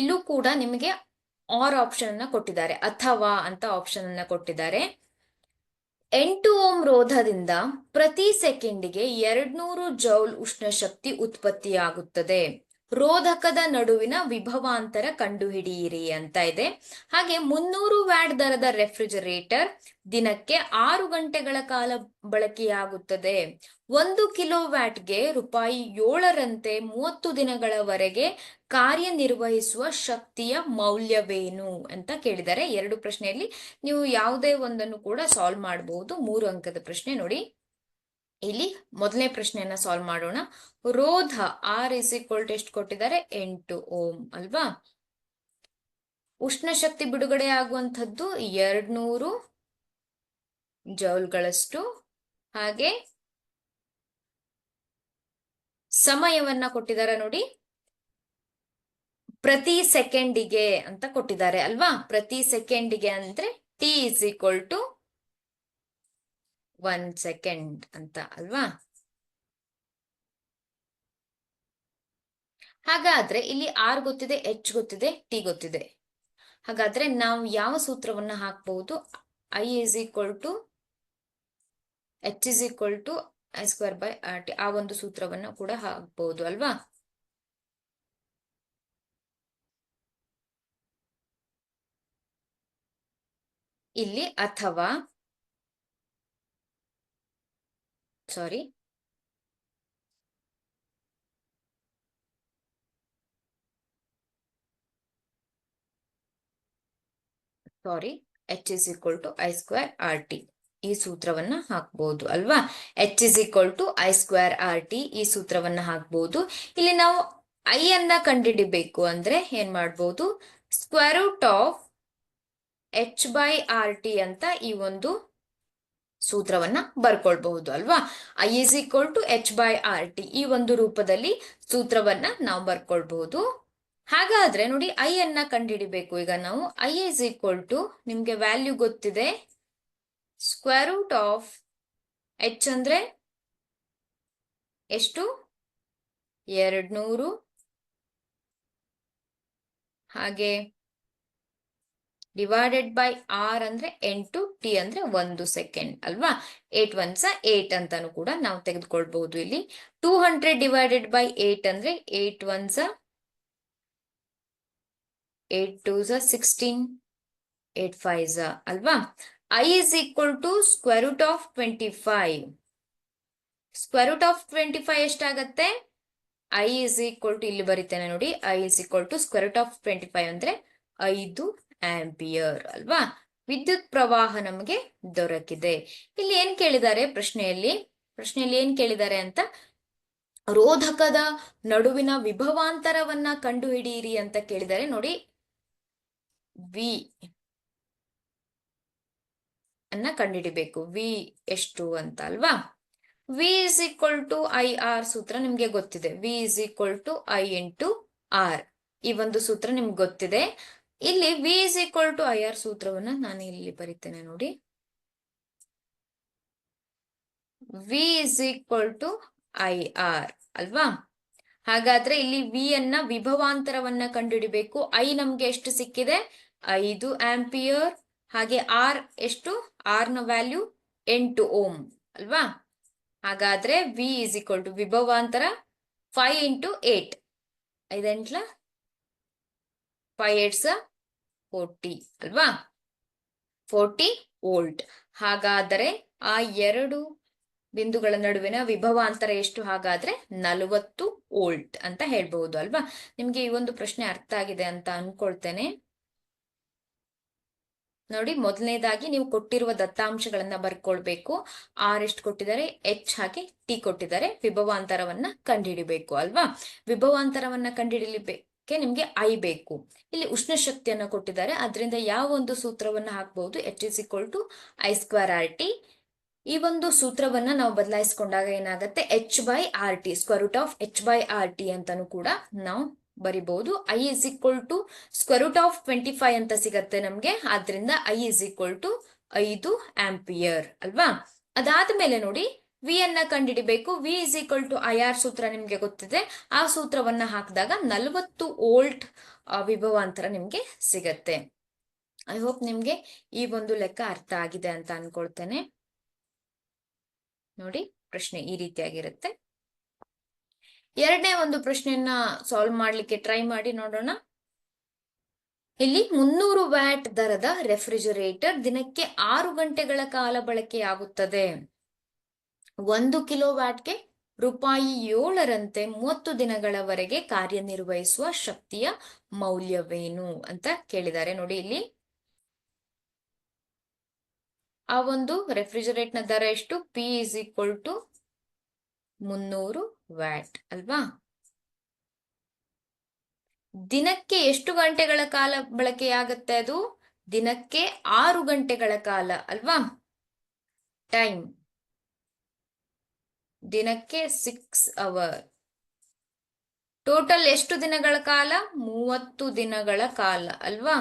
ಇಲ್ಲೂ ಕೂಡ ನಿಮಗೆ ಆರ್ ಆಪ್ಷನ್ ಅನ್ನ ಕೊಟ್ಟಿದ್ದಾರೆ, ಅಥವಾ ಅಂತ ಆಪ್ಷನ್ ಅನ್ನ ಕೊಟ್ಟಿದ್ದಾರೆ. 8 ಓಂ ರೋಧದಿಂದ ಪ್ರತಿ ಸೆಕೆಂಡಿಗೆ 200 ಜೌಲ್ ಉಷ್ಣ ಶಕ್ತಿ ಉತ್ಪತ್ತಿಯಾಗುತ್ತದೆ. ರೋಧಕದ ನಡುವಿನ ವಿಭವಾಂತರ ಕಂಡುಹಿಡಿಯಿರಿ ಅಂತ ಇದೆ. ಹಾಗೆ 300 ವ್ಯಾಟ್ ದರದ ರೆಫ್ರಿಜರೇಟರ್ ದಿನಕ್ಕೆ 6 ಗಂಟೆಗಳ ಕಾಲ ಬಳಕೆಯಾಗುತ್ತದೆ. 1 ಕಿಲೋ ವ್ಯಾಟ್ಗೆ ರೂಪಾಯಿ 7ರಂತೆ 30 ದಿನಗಳವರೆಗೆ ಕಾರ್ಯನಿರ್ವಹಿಸುವ ಶಕ್ತಿಯ ಮೌಲ್ಯವೇನು ಅಂತ ಕೇಳಿದ್ದಾರೆ. 2 ಪ್ರಶ್ನೆಯಲ್ಲಿ ನೀವು ಯಾವುದೇ ಒಂದನ್ನು ಕೂಡ ಸಾಲ್ವ್ ಮಾಡಬಹುದು. 3 ಅಂಕದ ಪ್ರಶ್ನೆ ನೋಡಿ. ಇಲ್ಲಿ ಮೊದಲನೇ ಪ್ರಶ್ನೆಯನ್ನ ಸಾಲ್ವ್ ಮಾಡೋಣ. ರೋಧ R ಎಷ್ಟು ಕೊಟ್ಟಿದ್ದಾರೆ? 8 ಓಂ ಅಲ್ವಾ. ಉಷ್ಣ ಶಕ್ತಿ ಬಿಡುಗಡೆ ಆಗುವಂಥದ್ದು 200 ಜೌಲ್ಗಳಷ್ಟು. ಹಾಗೆ ಸಮಯವನ್ನ ಕೊಟ್ಟಿದ್ದಾರೆ ನೋಡಿ, ಪ್ರತಿ ಸೆಕೆಂಡಿಗೆ ಅಂತ ಕೊಟ್ಟಿದ್ದಾರೆ ಅಲ್ವಾ. ಪ್ರತಿ ಸೆಕೆಂಡಿಗೆ ಅಂದ್ರೆ T = 1 ಸೆಕೆಂಡ್ ಅಂತ ಅಲ್ವಾ. ಹಾಗಾದ್ರೆ ಇಲ್ಲಿ R ಗೊತ್ತಿದೆ, H ಗೊತ್ತಿದೆ, T ಗೊತ್ತಿದೆ. ಹಾಗಾದ್ರೆ ನಾವು ಯಾವ ಸೂತ್ರವನ್ನ ಹಾಕಬಹುದು? I = H = I²/RT. ಆ ಒಂದು ಸೂತ್ರವನ್ನು ಕೂಡ ಹಾಕಬಹುದು ಅಲ್ವಾ. ಇಲ್ಲಿ ಅಥವಾ ಸಾರಿ H = I²RT ಈ ಸೂತ್ರವನ್ನ ಹಾಕಬಹುದು ಅಲ್ವಾ. H = I²RT ಈ ಸೂತ್ರವನ್ನ ಹಾಕಬಹುದು. ಇಲ್ಲಿ ನಾವು I ಅನ್ನ ಕಂಡುಹಿಡಿಬೇಕು ಅಂದ್ರೆ ಏನ್ ಮಾಡಬಹುದು? √H/RT ಅಂತ ಈ ಒಂದು ಸೂತ್ರವನ್ನ ಬರ್ಕೊಳ್ಬಹುದು ಅಲ್ವಾ. I = H/RT ಈ ಒಂದು ರೂಪದಲ್ಲಿ ಸೂತ್ರವನ್ನ ನಾವು ಬರ್ಕೊಳ್ಬಹುದು. ಹಾಗಾದ್ರೆ ನೋಡಿ, I ಅನ್ನ ಕಂಡುಹಿಡಿಬೇಕು. ಈಗ ನಾವು I = ನಿಮ್ಗೆ ವ್ಯಾಲ್ಯೂ ಗೊತ್ತಿದೆ, √H ಅಂದ್ರೆ ಎಷ್ಟು? 200. ಹಾಗೆ /R ಅಂದ್ರೆ 8, T ಅಂದ್ರೆ 1 ಸೆಕೆಂಡ್ ಅಲ್ವಾ. 8 1s 8 ಅಂತಾನು ಕೂಡ ನಾವು ತೆಗೆದುಕೊಳ್ಬಹುದು. ಇಲ್ಲಿ 200 /8 ಅಂದ್ರೆ 8 1s 8 2s 16, 8 5s ಅಲ್ವಾ. I = √25. √25 ಎಷ್ಟಾಗತ್ತೆ? I = ಇಲ್ಲಿ ಬರೀತೇನೆ ನೋಡಿ. I = √25 ಅಂದ್ರೆ 5 ಆಂಪಿಯರ್ ಅಲ್ವಾ. ವಿದ್ಯುತ್ ಪ್ರವಾಹ ನಮಗೆ ದೊರಕಿದೆ. ಇಲ್ಲಿ ಏನ್ ಕೇಳಿದ್ದಾರೆ ಪ್ರಶ್ನೆಯಲ್ಲಿ ಏನ್ ಕೇಳಿದ್ದಾರೆ ಅಂತ, ರೋಧಕದ ನಡುವಿನ ವಿಭವಾಂತರವನ್ನ ಕಂಡುಹಿಡಿಯಿರಿ ಅಂತ ಕೇಳಿದ್ದಾರೆ ನೋಡಿ. V ಅನ್ನ ಕಂಡುಹಿಡಿಬೇಕು. V ಎಷ್ಟು ಅಂತ ಅಲ್ವಾ. V = IR ಸೂತ್ರ ನಿಮ್ಗೆ ಗೊತ್ತಿದೆ. V = I × R ಈ ಒಂದು ಸೂತ್ರ ನಿಮ್ಗೆ ಗೊತ್ತಿದೆ. ಇಲ್ಲಿ V = IR ಸೂತ್ರವನ್ನ ನಾನು ಇಲ್ಲಿ ಬರೀತೇನೆ ನೋಡಿ. V = IR ಅಲ್ವಾ. ಹಾಗಾದ್ರೆ ಇಲ್ಲಿ ವಿ ಅನ್ನ ವಿಭವಾಂತರವನ್ನ ಕಂಡುಹಿಡಿಬೇಕು. ಐ ನಮ್ಗೆ ಎಷ್ಟು ಸಿಕ್ಕಿದೆ? 5 ಆಂಪಿಯರ್. ಹಾಗೆ ಆರ್ ಎಷ್ಟು? ಆರ್ ನ ವ್ಯಾಲ್ಯೂ 8 ಓಮ್ ಅಲ್ವಾ? ಹಾಗಾದ್ರೆ ವಿ ಇಸ್ ಈಕ್ವಲ್ ಟು ವಿಭವಾಂತರ 5 ಇಂಟು 8. 5 8 5 8 40 ಅಲ್ವಾ? 40 ವೋಲ್ಟ್. ಹಾಗಾದರೆ ಆ ಎರಡು ಬಿಂದುಗಳ ನಡುವಿನ ವಿಭವಾಂತರ ಎಷ್ಟು? ಹಾಗಾದ್ರೆ 40 ವೋಲ್ಟ್ ಅಂತ ಹೇಳ್ಬಹುದು ಅಲ್ವಾ? ನಿಮ್ಗೆ ಈ ಒಂದು ಪ್ರಶ್ನೆ ಅರ್ಥ ಆಗಿದೆ ಅಂತ ಅನ್ಕೊಳ್ತೇನೆ. ನೋಡಿ, ಮೊದಲನೇದಾಗಿ ನೀವು ಕೊಟ್ಟಿರುವ ದತ್ತಾಂಶಗಳನ್ನ ಬರ್ಕೊಳ್ಬೇಕು. ಆರ್ ಎಷ್ಟು ಕೊಟ್ಟಿದ್ದಾರೆ, ಎಚ್ ಹಾಗೆ ಟಿ ಕೊಟ್ಟಿದ್ದಾರೆ. ವಿಭವಾಂತರವನ್ನ ಕಂಡುಹಿಡಿಬೇಕು ಅಲ್ವಾ? ವಿಭವಾಂತರವನ್ನ ಕಂಡುಹಿಡಿಲಿಕ್ಕೆ ನಿಮ್ಗೆ ಐ ಬೇಕು. ಇಲ್ಲಿ ಉಷ್ಣ ಶಕ್ತಿಯನ್ನ ಕೊಟ್ಟಿದ್ದಾರೆ, ಅದರಿಂದ ಯಾವ ಒಂದು ಸೂತ್ರವನ್ನ ಹಾಕಬಹುದು? H is equal to I square R T. ಈ ಒಂದು ಸೂತ್ರವನ್ನ ನಾವು ಬದಲಾಯಿಸಿಕೊಂಡಾಗ ಏನಾಗುತ್ತೆ? H by R T, square root of H by R T ಅಂತಾನು ಕೂಡ ನಾವು ಬರಿಬಹುದು. I is equal to square root of 25 ಅಂತ ಸಿಗತ್ತೆ ನಮ್ಗೆ. ಆದ್ರಿಂದ I is equal to 5 ampere ಅಲ್ವಾ? ಅದಾದ್ಮೇಲೆ ನೋಡಿ, ವಿ ಅನ್ನ ಕಂಡುಹಿಡಿಬೇಕು. V is equal to I R ಸೂತ್ರ ನಿಮ್ಗೆ ಗೊತ್ತಿದೆ. ಆ ಸೂತ್ರವನ್ನ ಹಾಕಿದಾಗ 40 ವೋಲ್ಟ್ ವಿಭವಾಂತರ ನಿಮ್ಗೆ ಸಿಗತ್ತೆ. ಐ ಹೋಪ್ ನಿಮ್ಗೆ ಈ ಒಂದು ಲೆಕ್ಕ ಅರ್ಥ ಆಗಿದೆ ಅಂತ ಅನ್ಕೊಳ್ತೇನೆ. ನೋಡಿ, ಪ್ರಶ್ನೆ ಈ ರೀತಿಯಾಗಿರುತ್ತೆ. ಎರಡನೇ ಒಂದು ಪ್ರಶ್ನೆಯನ್ನ ಸಾಲ್ವ್ ಮಾಡ್ಲಿಕ್ಕೆ ಟ್ರೈ ಮಾಡಿ ನೋಡೋಣ. ಇಲ್ಲಿ 300 ವ್ಯಾಟ್ ದರದ ರೆಫ್ರಿಜರೇಟರ್ ದಿನಕ್ಕೆ 6 ಗಂಟೆಗಳ ಕಾಲ ಬಳಕೆಯಾಗುತ್ತದೆ. 1 ಕಿಲೋ ವ್ಯಾಟ್ಗೆ ರೂಪಾಯಿ 7ರಂತೆ 30 ದಿನಗಳವರೆಗೆ ಕಾರ್ಯನಿರ್ವಹಿಸುವ ಶಕ್ತಿಯ ಮೌಲ್ಯವೇನು ಅಂತ ಕೇಳಿದ್ದಾರೆ. ನೋಡಿ, ಇಲ್ಲಿ ಆ ಒಂದು ರೆಫ್ರಿಜರೇಟರ್ ನ ದರ ಎಷ್ಟು? P is equal to 300 watt ಅಲ್ವಾ? ದಿನಕ್ಕೆ ಎಷ್ಟು ಗಂಟೆಗಳ ಕಾಲ ಬಳಕೆಯಾಗತ್ತೆ? ಅದು ದಿನಕ್ಕೆ 6 ಗಂಟೆಗಳ ಕಾಲ ಅಲ್ವಾ? ಟೈಮ್ ದಿನಕ್ಕೆ 6 ಅವರ್. ಟೋಟಲ್ ಎಷ್ಟು ದಿನಗಳ ಕಾಲ? 30 ದಿನಗಳ ಕಾಲ ಅಲ್ವಾ?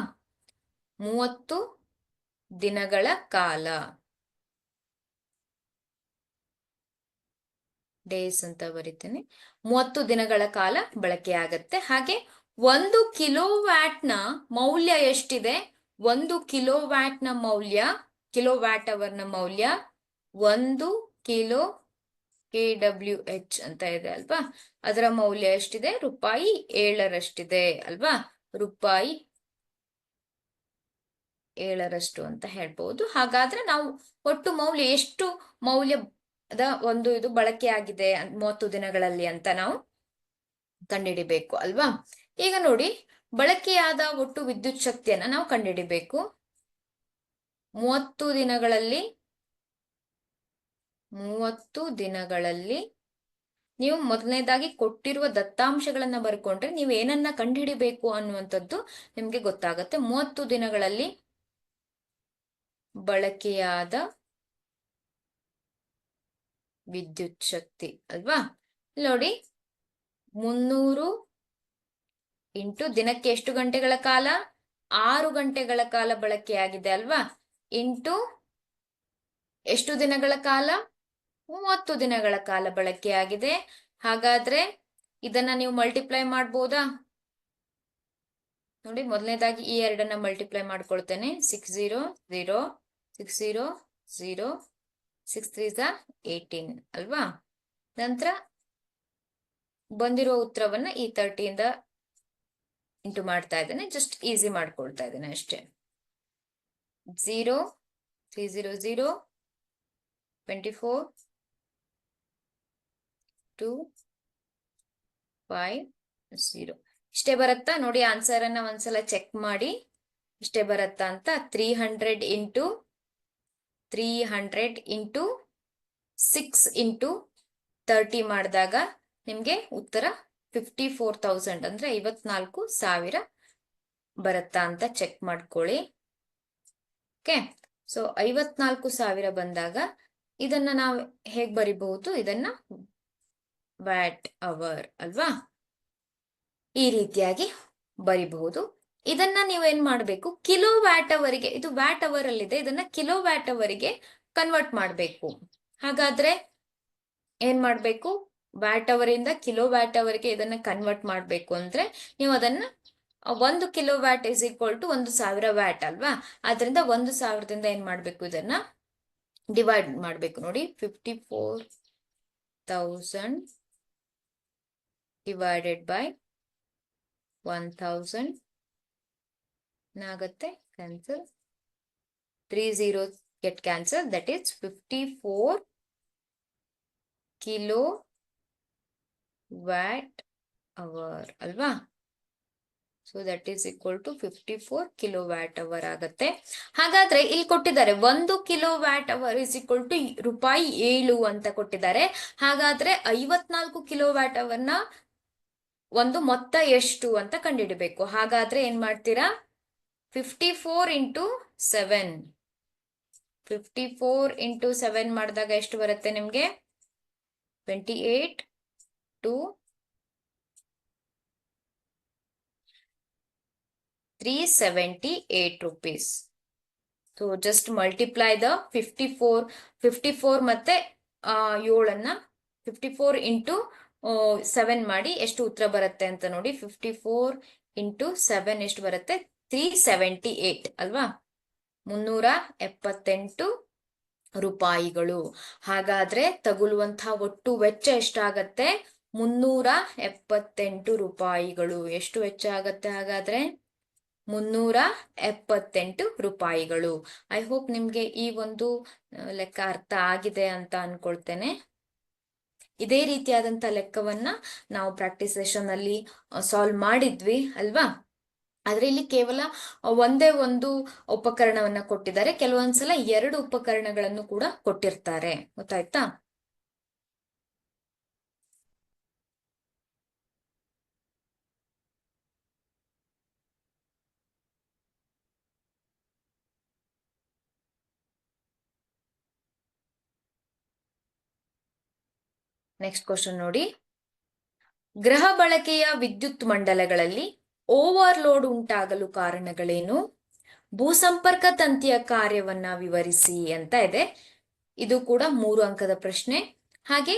30 ದಿನಗಳ ಕಾಲ, ಡೇಸ್ ಅಂತ ಬರೀತೇನೆ. 30 ದಿನಗಳ ಕಾಲ ಬಳಕೆಯಾಗತ್ತೆ. ಹಾಗೆ 1 ಕಿಲೋ ವ್ಯಾಟ್ ನ ಮೌಲ್ಯ ಎಷ್ಟಿದೆ? 1 ಕಿಲೋ ವ್ಯಾಟ್ ನ ಮೌಲ್ಯ, ಕಿಲೋ ವ್ಯಾಟ್ ಅವರ್ ನ ಮೌಲ್ಯ 1 ಕಿಲೋ KWH ಅಂತ ಇದೆ ಅಲ್ವಾ? ಅದರ ಮೌಲ್ಯ ಎಷ್ಟಿದೆ? ರೂಪಾಯಿ 7ರಷ್ಟಿದೆ ಅಲ್ವಾ? ರೂಪಾಯಿ 7ರಷ್ಟು ಅಂತ ಹೇಳ್ಬಹುದು. ಹಾಗಾದ್ರೆ ನಾವು ಒಟ್ಟು ಮೌಲ್ಯ ಎಷ್ಟು ಮೌಲ್ಯದ ಒಂದು ಇದು ಬಳಕೆಯಾಗಿದೆ 30 ದಿನಗಳಲ್ಲಿ ಅಂತ ನಾವು ಕಂಡುಹಿಡಿಬೇಕು ಅಲ್ವಾ? ಈಗ ನೋಡಿ, ಬಳಕೆಯಾದ ಒಟ್ಟು ವಿದ್ಯುತ್ ಶಕ್ತಿಯನ್ನ ನಾವು ಕಂಡುಹಿಡಿಬೇಕು. 30 ದಿನಗಳಲ್ಲಿ ನೀವು ಮೊದಲನೇದಾಗಿ ಕೊಟ್ಟಿರುವ ದತ್ತಾಂಶಗಳನ್ನ ಬರ್ಕೊಂಡ್ರೆ ನೀವು ಏನನ್ನ ಕಂಡುಹಿಡಿಬೇಕು ಅನ್ನುವಂಥದ್ದು ನಿಮ್ಗೆ ಗೊತ್ತಾಗತ್ತೆ. 30 ದಿನಗಳಲ್ಲಿ ಬಳಕೆಯಾದ ವಿದ್ಯುತ್ ಶಕ್ತಿ ಅಲ್ವಾ? ನೋಡಿ, 300 ಇಂಟು ದಿನಕ್ಕೆ ಎಷ್ಟು ಗಂಟೆಗಳ ಕಾಲ? 6 ಗಂಟೆಗಳ ಕಾಲ ಬಳಕೆಯಾಗಿದೆ ಅಲ್ವಾ? ಇಂಟು ಎಷ್ಟು ದಿನಗಳ ಕಾಲ? 30 ದಿನಗಳ ಕಾಲ ಬಳಕೆಯಾಗಿದೆ. ಹಾಗಾದ್ರೆ ಇದನ್ನ ನೀವು ಮಲ್ಟಿಪ್ಲೈ ಮಾಡ್ಬೋದಾ? ನೋಡಿ, ಮೊದಲನೇದಾಗಿ ಈ ಎರಡನ್ನ ಮಲ್ಟಿಪ್ಲೈ ಮಾಡ್ಕೊಳ್ತೇನೆ. 6 0 0 6 0 0 6 3 18 ಅಲ್ವಾ? ನಂತರ ಬಂದಿರೋ ಉತ್ತರವನ್ನ ಈ 30 ಇಂದ ಇಂಟು ಮಾಡ್ತಾ ಇದ್ದೇನೆ. ಜಸ್ಟ್ ಈಸಿ ಮಾಡ್ಕೊಳ್ತಾ ಇದ್ದೇನೆ ಅಷ್ಟೇ. 0 3 0 0 24 2 5 0 ಇಷ್ಟೇ ಬರುತ್ತಾ? ನೋಡಿ, ಆನ್ಸರ್ ಅನ್ನ ಒಂದ್ಸಲ ಚೆಕ್ ಮಾಡಿ. ಇಷ್ಟೇ ಬರುತ್ತಾ ಅಂತ. 300 ಇಂಟು 6 ಇಂಟು 30 ಮಾಡಿದಾಗ ನಿಮ್ಗೆ ಉತ್ತರ 54,000 ಅಂದ್ರೆ 54,000 ಬರುತ್ತಾ ಅಂತ ಚೆಕ್ ಮಾಡ್ಕೊಳ್ಳಿ. ಓಕೆ, ಸೊ 54,000 ಬಂದಾಗ ಇದನ್ನ ನಾವು ಹೇಗ್ ಬರಿಬಹುದು? ಇದನ್ನ ವ್ಯಾಟ್ ಅವರ್ ಅಲ್ವಾ? ಈ ರೀತಿಯಾಗಿ ಬರಿಬಹುದು. ಇದನ್ನ ನೀವೇನ್ ಮಾಡ್ಬೇಕು? ಕಿಲೋ ವ್ಯಾಟ್ ಅವರಿಗೆ, ಇದು ವ್ಯಾಟ್ ಅವರ್ ಅಲ್ಲಿದೆ, ಇದನ್ನ ಕಿಲೋ ವ್ಯಾಟ್ ಅವರಿಗೆ ಕನ್ವರ್ಟ್ ಮಾಡ್ಬೇಕು. ಹಾಗಾದ್ರೆ ಏನ್ ಮಾಡ್ಬೇಕು? ವ್ಯಾಟ್ ಅವರ್ ಇಂದ ಕಿಲೋ ವ್ಯಾಟ್ ಅವರ್ಗೆ ಇದನ್ನ ಕನ್ವರ್ಟ್ ಮಾಡಬೇಕು ಅಂದ್ರೆ ನೀವು ಅದನ್ನ 1 kilo watt is equal to 1,000 watt ಅಲ್ವಾ. ಆದ್ರಿಂದ 1,000ದಿಂದ ಏನ್ ಮಾಡ್ಬೇಕು, ಇದನ್ನ ಡಿವೈಡ್ ಮಾಡ್ಬೇಕು. ನೋಡಿ, 54,000 ಡಿವೈಡೆಡ್ ಬೈ 1,000 ಏನಾಗುತ್ತೆ, cancel, 3 zeros get cancelled, that is 54 kilo watt hour ಅಲ್ವಾ. So that is equal to 54 kilo watt hour ಆಗತ್ತೆ. ಹಾಗಾದ್ರೆ ಇಲ್ಲಿ ಕೊಟ್ಟಿದ್ದಾರೆ 1 kilo watt hour is equal to ರೂಪಾಯಿ 7 ಅಂತ ಕೊಟ್ಟಿದ್ದಾರೆ. ಹಾಗಾದ್ರೆ 54 ಕಿಲೋ ವ್ಯಾಟ್ ಅವರ್ನ ಒಂದು ಮೊತ್ತ ಎಷ್ಟು ಅಂತ ಕಂಡುಹಿಡಬೇಕು. ಹಾಗಾದ್ರೆ ಏನ್ ಮಾಡ್ತೀರಾ, 54 ಇಂಟು 7, 54 ಇಂಟು 7 ಮಾಡಿದಾಗ ಎಷ್ಟು ಬರುತ್ತೆ ನಿಮ್ಗೆ, 28 to 378 rupees. So just multiply the 54 ಮತ್ತೆ 7 54 ಇಂಟು 7 ಮಾಡಿ ಎಷ್ಟು ಉತ್ತರ ಬರುತ್ತೆ ಅಂತ ನೋಡಿ. 54 ಇಂಟು 7 ಎಷ್ಟು ಬರುತ್ತೆ, 378 ಅಲ್ವಾ, 378 ರೂಪಾಯಿಗಳು. ಹಾಗಾದ್ರೆ ತಗುಲುವಂತಹ ಒಟ್ಟು ವೆಚ್ಚ ಎಷ್ಟಾಗತ್ತೆ, 378 ರೂಪಾಯಿಗಳು. ಎಷ್ಟು ವೆಚ್ಚ ಆಗತ್ತೆ ಹಾಗಾದ್ರೆ, 378 ರೂಪಾಯಿಗಳು. ಐ ಹೋಪ್ ನಿಮ್ಗೆ ಈ ಒಂದು ಲೆಕ್ಕ ಅರ್ಥ ಆಗಿದೆ ಅಂತ ಅನ್ಕೊಳ್ತೇನೆ. ಇದೇ ರೀತಿಯಾದಂತ ಲೆಕ್ಕವನ್ನ ನಾವು ಪ್ರಾಕ್ಟೀಸ್ ಸೆಷನ್ ಅಲ್ಲಿ ಸಾಲ್ವ್ ಮಾಡಿದ್ವಿ ಅಲ್ವಾ. ಆದ್ರೆ ಇಲ್ಲಿ ಕೇವಲ ಒಂದೇ ಒಂದು ಉಪಕರಣವನ್ನ ಕೊಟ್ಟಿದ್ದಾರೆ, ಕೆಲವೊಂದ್ಸಲ 2 ಉಪಕರಣಗಳನ್ನು ಕೂಡ ಕೊಟ್ಟಿರ್ತಾರೆ, ಗೊತ್ತಾಯ್ತಾ. ನೆಕ್ಸ್ಟ್ ಕ್ವಶನ್ ನೋಡಿ, ಗೃಹ ಬಳಕೆಯ ವಿದ್ಯುತ್ ಮಂಡಲಗಳಲ್ಲಿ ಓವರ್ಲೋಡ್ ಉಂಟಾಗಲು ಕಾರಣಗಳೇನು, ಭೂಸಂಪರ್ಕ ತಂತಿಯ ಕಾರ್ಯವನ್ನ ವಿವರಿಸಿ ಅಂತ ಇದೆ. ಇದು ಕೂಡ 3 ಅಂಕದ ಪ್ರಶ್ನೆ. ಹಾಗೆ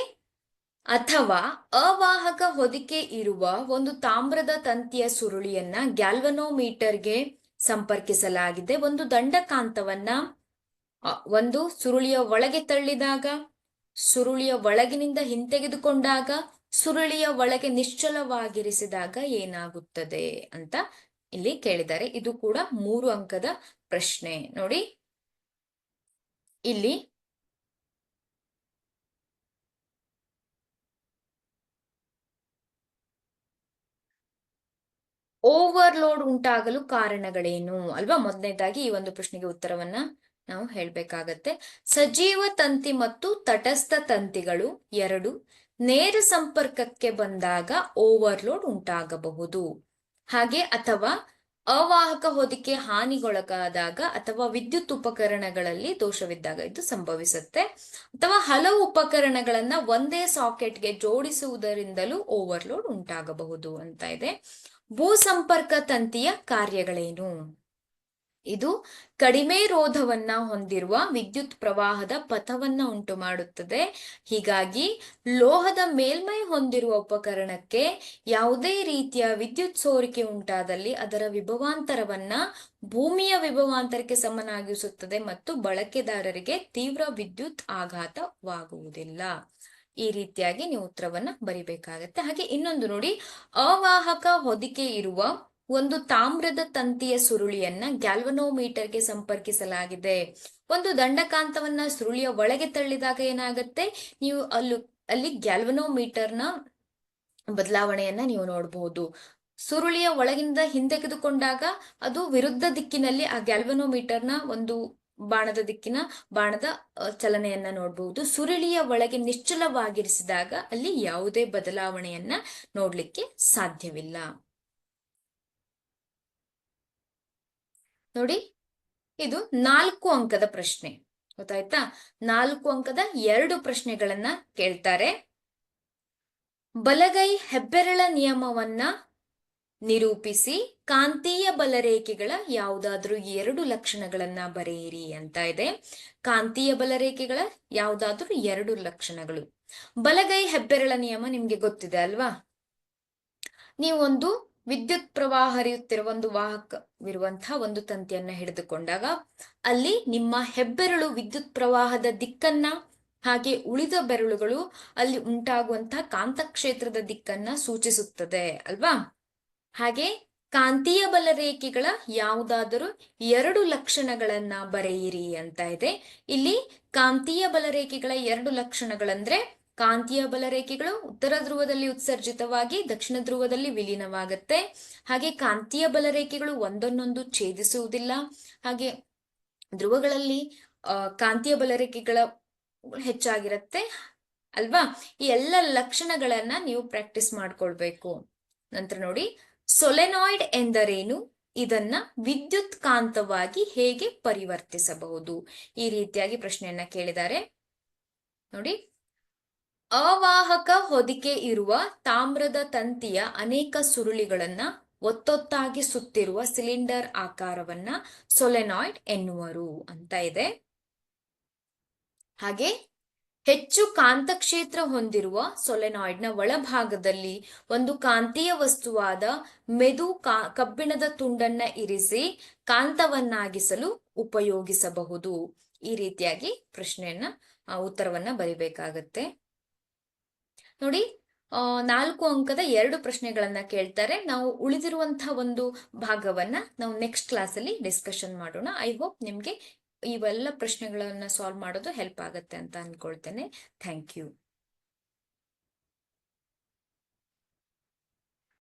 ಅಥವಾ ಅವಾಹಕ ಹೊದಿಕೆ ಇರುವ ಒಂದು ತಾಮ್ರದ ತಂತಿಯ ಸುರುಳಿಯನ್ನ ಗ್ಯಾಲ್ವನೋಮೀಟರ್ಗೆ ಸಂಪರ್ಕಿಸಲಾಗಿದೆ. ಒಂದು ದಂಡಕಾಂತವನ್ನ ಒಂದು ಸುರುಳಿಯ ಒಳಗೆ ತಳ್ಳಿದಾಗ, ಸುರುಳಿಯ ಒಳಗಿನಿಂದ ಹಿಂತೆಗೆದುಕೊಂಡಾಗ, ಸುರುಳಿಯ ಒಳಗೆ ನಿಶ್ಚಲವಾಗಿರಿಸಿದಾಗ ಏನಾಗುತ್ತದೆ ಅಂತ ಇಲ್ಲಿ ಕೇಳಿದ್ದಾರೆ. ಇದು ಕೂಡ 3 ಅಂಕದ ಪ್ರಶ್ನೆ. ನೋಡಿ, ಇಲ್ಲಿ ಓವರ್ಲೋಡ್ ಉಂಟಾಗಲು ಕಾರಣಗಳೇನು ಅಲ್ವಾ. ಮೊದಲನೇದಾಗಿ ಈ ಒಂದು ಪ್ರಶ್ನೆಗೆ ಉತ್ತರವನ್ನ ನಾವು ಹೇಳ್ಬೇಕಾಗತ್ತೆ. ಸಜೀವ ತಂತಿ ಮತ್ತು ತಟಸ್ಥ ತಂತಿಗಳು 2 ನೇರ ಸಂಪರ್ಕಕ್ಕೆ ಬಂದಾಗ ಓವರ್ಲೋಡ್ ಉಂಟಾಗಬಹುದು. ಹಾಗೆ ಅಥವಾ ಅವಾಹಕ ಹೊದಿಕೆ ಹಾನಿಗೊಳಗಾದಾಗ ಅಥವಾ ವಿದ್ಯುತ್ ಉಪಕರಣಗಳಲ್ಲಿ ದೋಷವಿದ್ದಾಗ ಇದು ಸಂಭವಿಸುತ್ತೆ. ಅಥವಾ ಹಲವು ಉಪಕರಣಗಳನ್ನ ಒಂದೇ ಸಾಕೆಟ್ಗೆ ಜೋಡಿಸುವುದರಿಂದಲೂ ಓವರ್ಲೋಡ್ ಉಂಟಾಗಬಹುದು ಅಂತ ಇದೆ. ಭೂಸಂಪರ್ಕ ತಂತಿಯ ಕಾರ್ಯಗಳೇನು, ಇದು ಕಡಿಮೆ ರೋಧವನ್ನ ಹೊಂದಿರುವ ವಿದ್ಯುತ್ ಪ್ರವಾಹದ ಪಥವನ್ನ ಉಂಟು ಮಾಡುತ್ತದೆ. ಹೀಗಾಗಿ ಲೋಹದ ಮೇಲ್ಮೈ ಹೊಂದಿರುವ ಉಪಕರಣಕ್ಕೆ ಯಾವುದೇ ರೀತಿಯ ವಿದ್ಯುತ್ ಸೋರಿಕೆ ಉಂಟಾದಲ್ಲಿ ಅದರ ವಿಭವಾಂತರವನ್ನ ಭೂಮಿಯ ವಿಭವಾಂತರಕ್ಕೆ ಸಮನಾಗಿಸುತ್ತದೆ ಮತ್ತು ಬಳಕೆದಾರರಿಗೆ ತೀವ್ರ ವಿದ್ಯುತ್ ಆಘಾತವಾಗುವುದಿಲ್ಲ. ಈ ರೀತಿಯಾಗಿ ನೀವು ಉತ್ತರವನ್ನ ಬರಿಬೇಕಾಗತ್ತೆ. ಹಾಗೆ ಇನ್ನೊಂದು ನೋಡಿ, ಅವಾಹಕ ಹೊದಿಕೆ ಇರುವ ಒಂದು ತಾಮ್ರದ ತಂತಿಯ ಸುರುಳಿಯನ್ನ ಗ್ಯಾಲ್ವನೋಮೀಟರ್ಗೆ ಸಂಪರ್ಕಿಸಲಾಗಿದೆ. ಒಂದು ದಂಡಕಾಂತವನ್ನ ಸುರುಳಿಯ ಒಳಗೆ ತಳ್ಳಿದಾಗ ಏನಾಗುತ್ತೆ, ನೀವು ಅಲ್ಲಿ ಗ್ಯಾಲ್ವನೋಮೀಟರ್ನ ಬದಲಾವಣೆಯನ್ನ ನೀವು ನೋಡಬಹುದು. ಸುರುಳಿಯ ಒಳಗಿಂದ ಹಿಂತೆಗೆದುಕೊಂಡಾಗ ಅದು ವಿರುದ್ಧ ದಿಕ್ಕಿನಲ್ಲಿ ಆ ಗ್ಯಾಲ್ವನೋಮೀಟರ್ನ ಒಂದು ಬಾಣದ ಚಲನೆಯನ್ನ ನೋಡಬಹುದು. ಸುರುಳಿಯ ಒಳಗೆ ನಿಶ್ಚಲವಾಗಿರಿಸಿದಾಗ ಅಲ್ಲಿ ಯಾವುದೇ ಬದಲಾವಣೆಯನ್ನ ನೋಡ್ಲಿಕ್ಕೆ ಸಾಧ್ಯವಿಲ್ಲ. ನೋಡಿ, ಇದು 4 ಅಂಕದ ಪ್ರಶ್ನೆ, ಗೊತ್ತಾಯ್ತಾ. 4 ಅಂಕದ 2 ಪ್ರಶ್ನೆಗಳನ್ನ ಕೇಳ್ತಾರೆ. ಬಲಗೈ ಹೆಬ್ಬೆರಳ ನಿಯಮವನ್ನ ನಿರೂಪಿಸಿ ಕಾಂತೀಯ ಬಲರೇಖೆಗಳ ಯಾವುದಾದ್ರೂ 2 ಲಕ್ಷಣಗಳನ್ನ ಬರೆಯಿರಿ ಅಂತ ಇದೆ. ಕಾಂತೀಯ ಬಲರೇಖೆಗಳ ಯಾವುದಾದ್ರೂ 2 ಲಕ್ಷಣಗಳು. ಬಲಗೈ ಹೆಬ್ಬೆರಳ ನಿಯಮ ನಿಮ್ಗೆ ಗೊತ್ತಿದೆ ಅಲ್ವಾ? ನೀವೊಂದು ವಿದ್ಯುತ್ ಪ್ರವಾಹ ಹರಿಯುತ್ತಿರುವ ಒಂದು ವಾಹಕವಿರುವಂತಹ ಒಂದು ತಂತಿಯನ್ನ ಹಿಡಿದುಕೊಂಡಾಗ ಅಲ್ಲಿ ನಿಮ್ಮ ಹೆಬ್ಬೆರಳು ವಿದ್ಯುತ್ ಪ್ರವಾಹದ ದಿಕ್ಕನ್ನ ಹಾಗೆ ಉಳಿದ ಬೆರಳುಗಳು ಅಲ್ಲಿ ಉಂಟಾಗುವಂತಹ ಕಾಂತಕ್ಷೇತ್ರದ ದಿಕ್ಕನ್ನ ಸೂಚಿಸುತ್ತದೆ ಅಲ್ವಾ? ಹಾಗೆ ಕಾಂತೀಯ ಬಲ ರೇಖೆಗಳ ಯಾವುದಾದರೂ ಎರಡು ಲಕ್ಷಣಗಳನ್ನ ಬರೆಯಿರಿ ಅಂತ ಇದೆ. ಇಲ್ಲಿ ಕಾಂತೀಯ ಬಲ ರೇಖೆಗಳ ಎರಡು ಲಕ್ಷಣಗಳಂದ್ರೆ ಕಾಂತೀಯ ಬಲ ರೇಖೆಗಳು ಉತ್ತರ ಧ್ರುವದಲ್ಲಿ ಉತ್ಸರ್ಜಿತವಾಗಿ ದಕ್ಷಿಣ ಧ್ರುವದಲ್ಲಿ ವಿಲೀನವಾಗುತ್ತೆ. ಹಾಗೆ ಕಾಂತೀಯ ಬಲ ರೇಖೆಗಳು ಒಂದನ್ನೊಂದು ಛೇದಿಸುವುದಿಲ್ಲ. ಹಾಗೆ ಧ್ರುವಗಳಲ್ಲಿ ಕಾಂತೀಯ ಬಲ ರೇಖೆಗಳ ಹೆಚ್ಚಾಗಿರುತ್ತೆ ಅಲ್ವಾ? ಈ ಎಲ್ಲ ಲಕ್ಷಣಗಳನ್ನ ನೀವು ಪ್ರಾಕ್ಟೀಸ್ ಮಾಡ್ಕೊಳ್ಬೇಕು. ನಂತರ ನೋಡಿ, ಸೊಲೆನಾಯ್ಡ್ ಎಂದರೇನು? ಇದನ್ನ ವಿದ್ಯುತ್ ಕಾಂತವಾಗಿ ಹೇಗೆ ಪರಿವರ್ತಿಸಬಹುದು? ಈ ರೀತಿಯಾಗಿ ಪ್ರಶ್ನೆಯನ್ನ ಕೇಳಿದ್ದಾರೆ ನೋಡಿ. ಅವಾಹಕ ಹೊದಿಕೆ ಇರುವ ತಾಮ್ರದ ತಂತಿಯ ಅನೇಕ ಸುರುಳಿಗಳನ್ನ ಒತ್ತೊತ್ತಾಗಿ ಸುತ್ತಿರುವ ಸಿಲಿಂಡರ್ ಆಕಾರವನ್ನ ಸೊಲೆನಾಯ್ಡ್ ಎನ್ನುವರು ಅಂತ ಇದೆ. ಹಾಗೆ ಹೆಚ್ಚು ಕಾಂತಕ್ಷೇತ್ರ ಹೊಂದಿರುವ ಸೊಲೆನಾಯ್ಡ್ನ ಒಳಭಾಗದಲ್ಲಿ ಒಂದು ಕಾಂತೀಯ ವಸ್ತುವಾದ ಮೆದು ಕಬ್ಬಿಣದ ತುಂಡನ್ನ ಇರಿಸಿ ಕಾಂತವನ್ನಾಗಿಸಲು ಉಪಯೋಗಿಸಬಹುದು. ಈ ರೀತಿಯಾಗಿ ಪ್ರಶ್ನೆಯನ್ನ ಉತ್ತರವನ್ನ ಬರಿಬೇಕಾಗತ್ತೆ ನೋಡಿ. 4 ಅಂಕದ 2 ಪ್ರಶ್ನೆಗಳನ್ನ ಕೇಳ್ತಾರೆ. ನಾವು ಉಳಿದಿರುವಂತಹ ಒಂದು ಭಾಗವನ್ನ ನಾವು ನೆಕ್ಸ್ಟ್ ಕ್ಲಾಸಲ್ಲಿ ಡಿಸ್ಕಷನ್ ಮಾಡೋಣ. ಐ ಹೋಪ್ ನಿಮ್ಗೆ ಇವೆಲ್ಲ ಪ್ರಶ್ನೆಗಳನ್ನ ಸಾಲ್ವ್ ಮಾಡೋದು ಹೆಲ್ಪ್ ಆಗುತ್ತೆ ಅಂತ ಅನ್ಕೊಳ್ತೇನೆ. Thank you.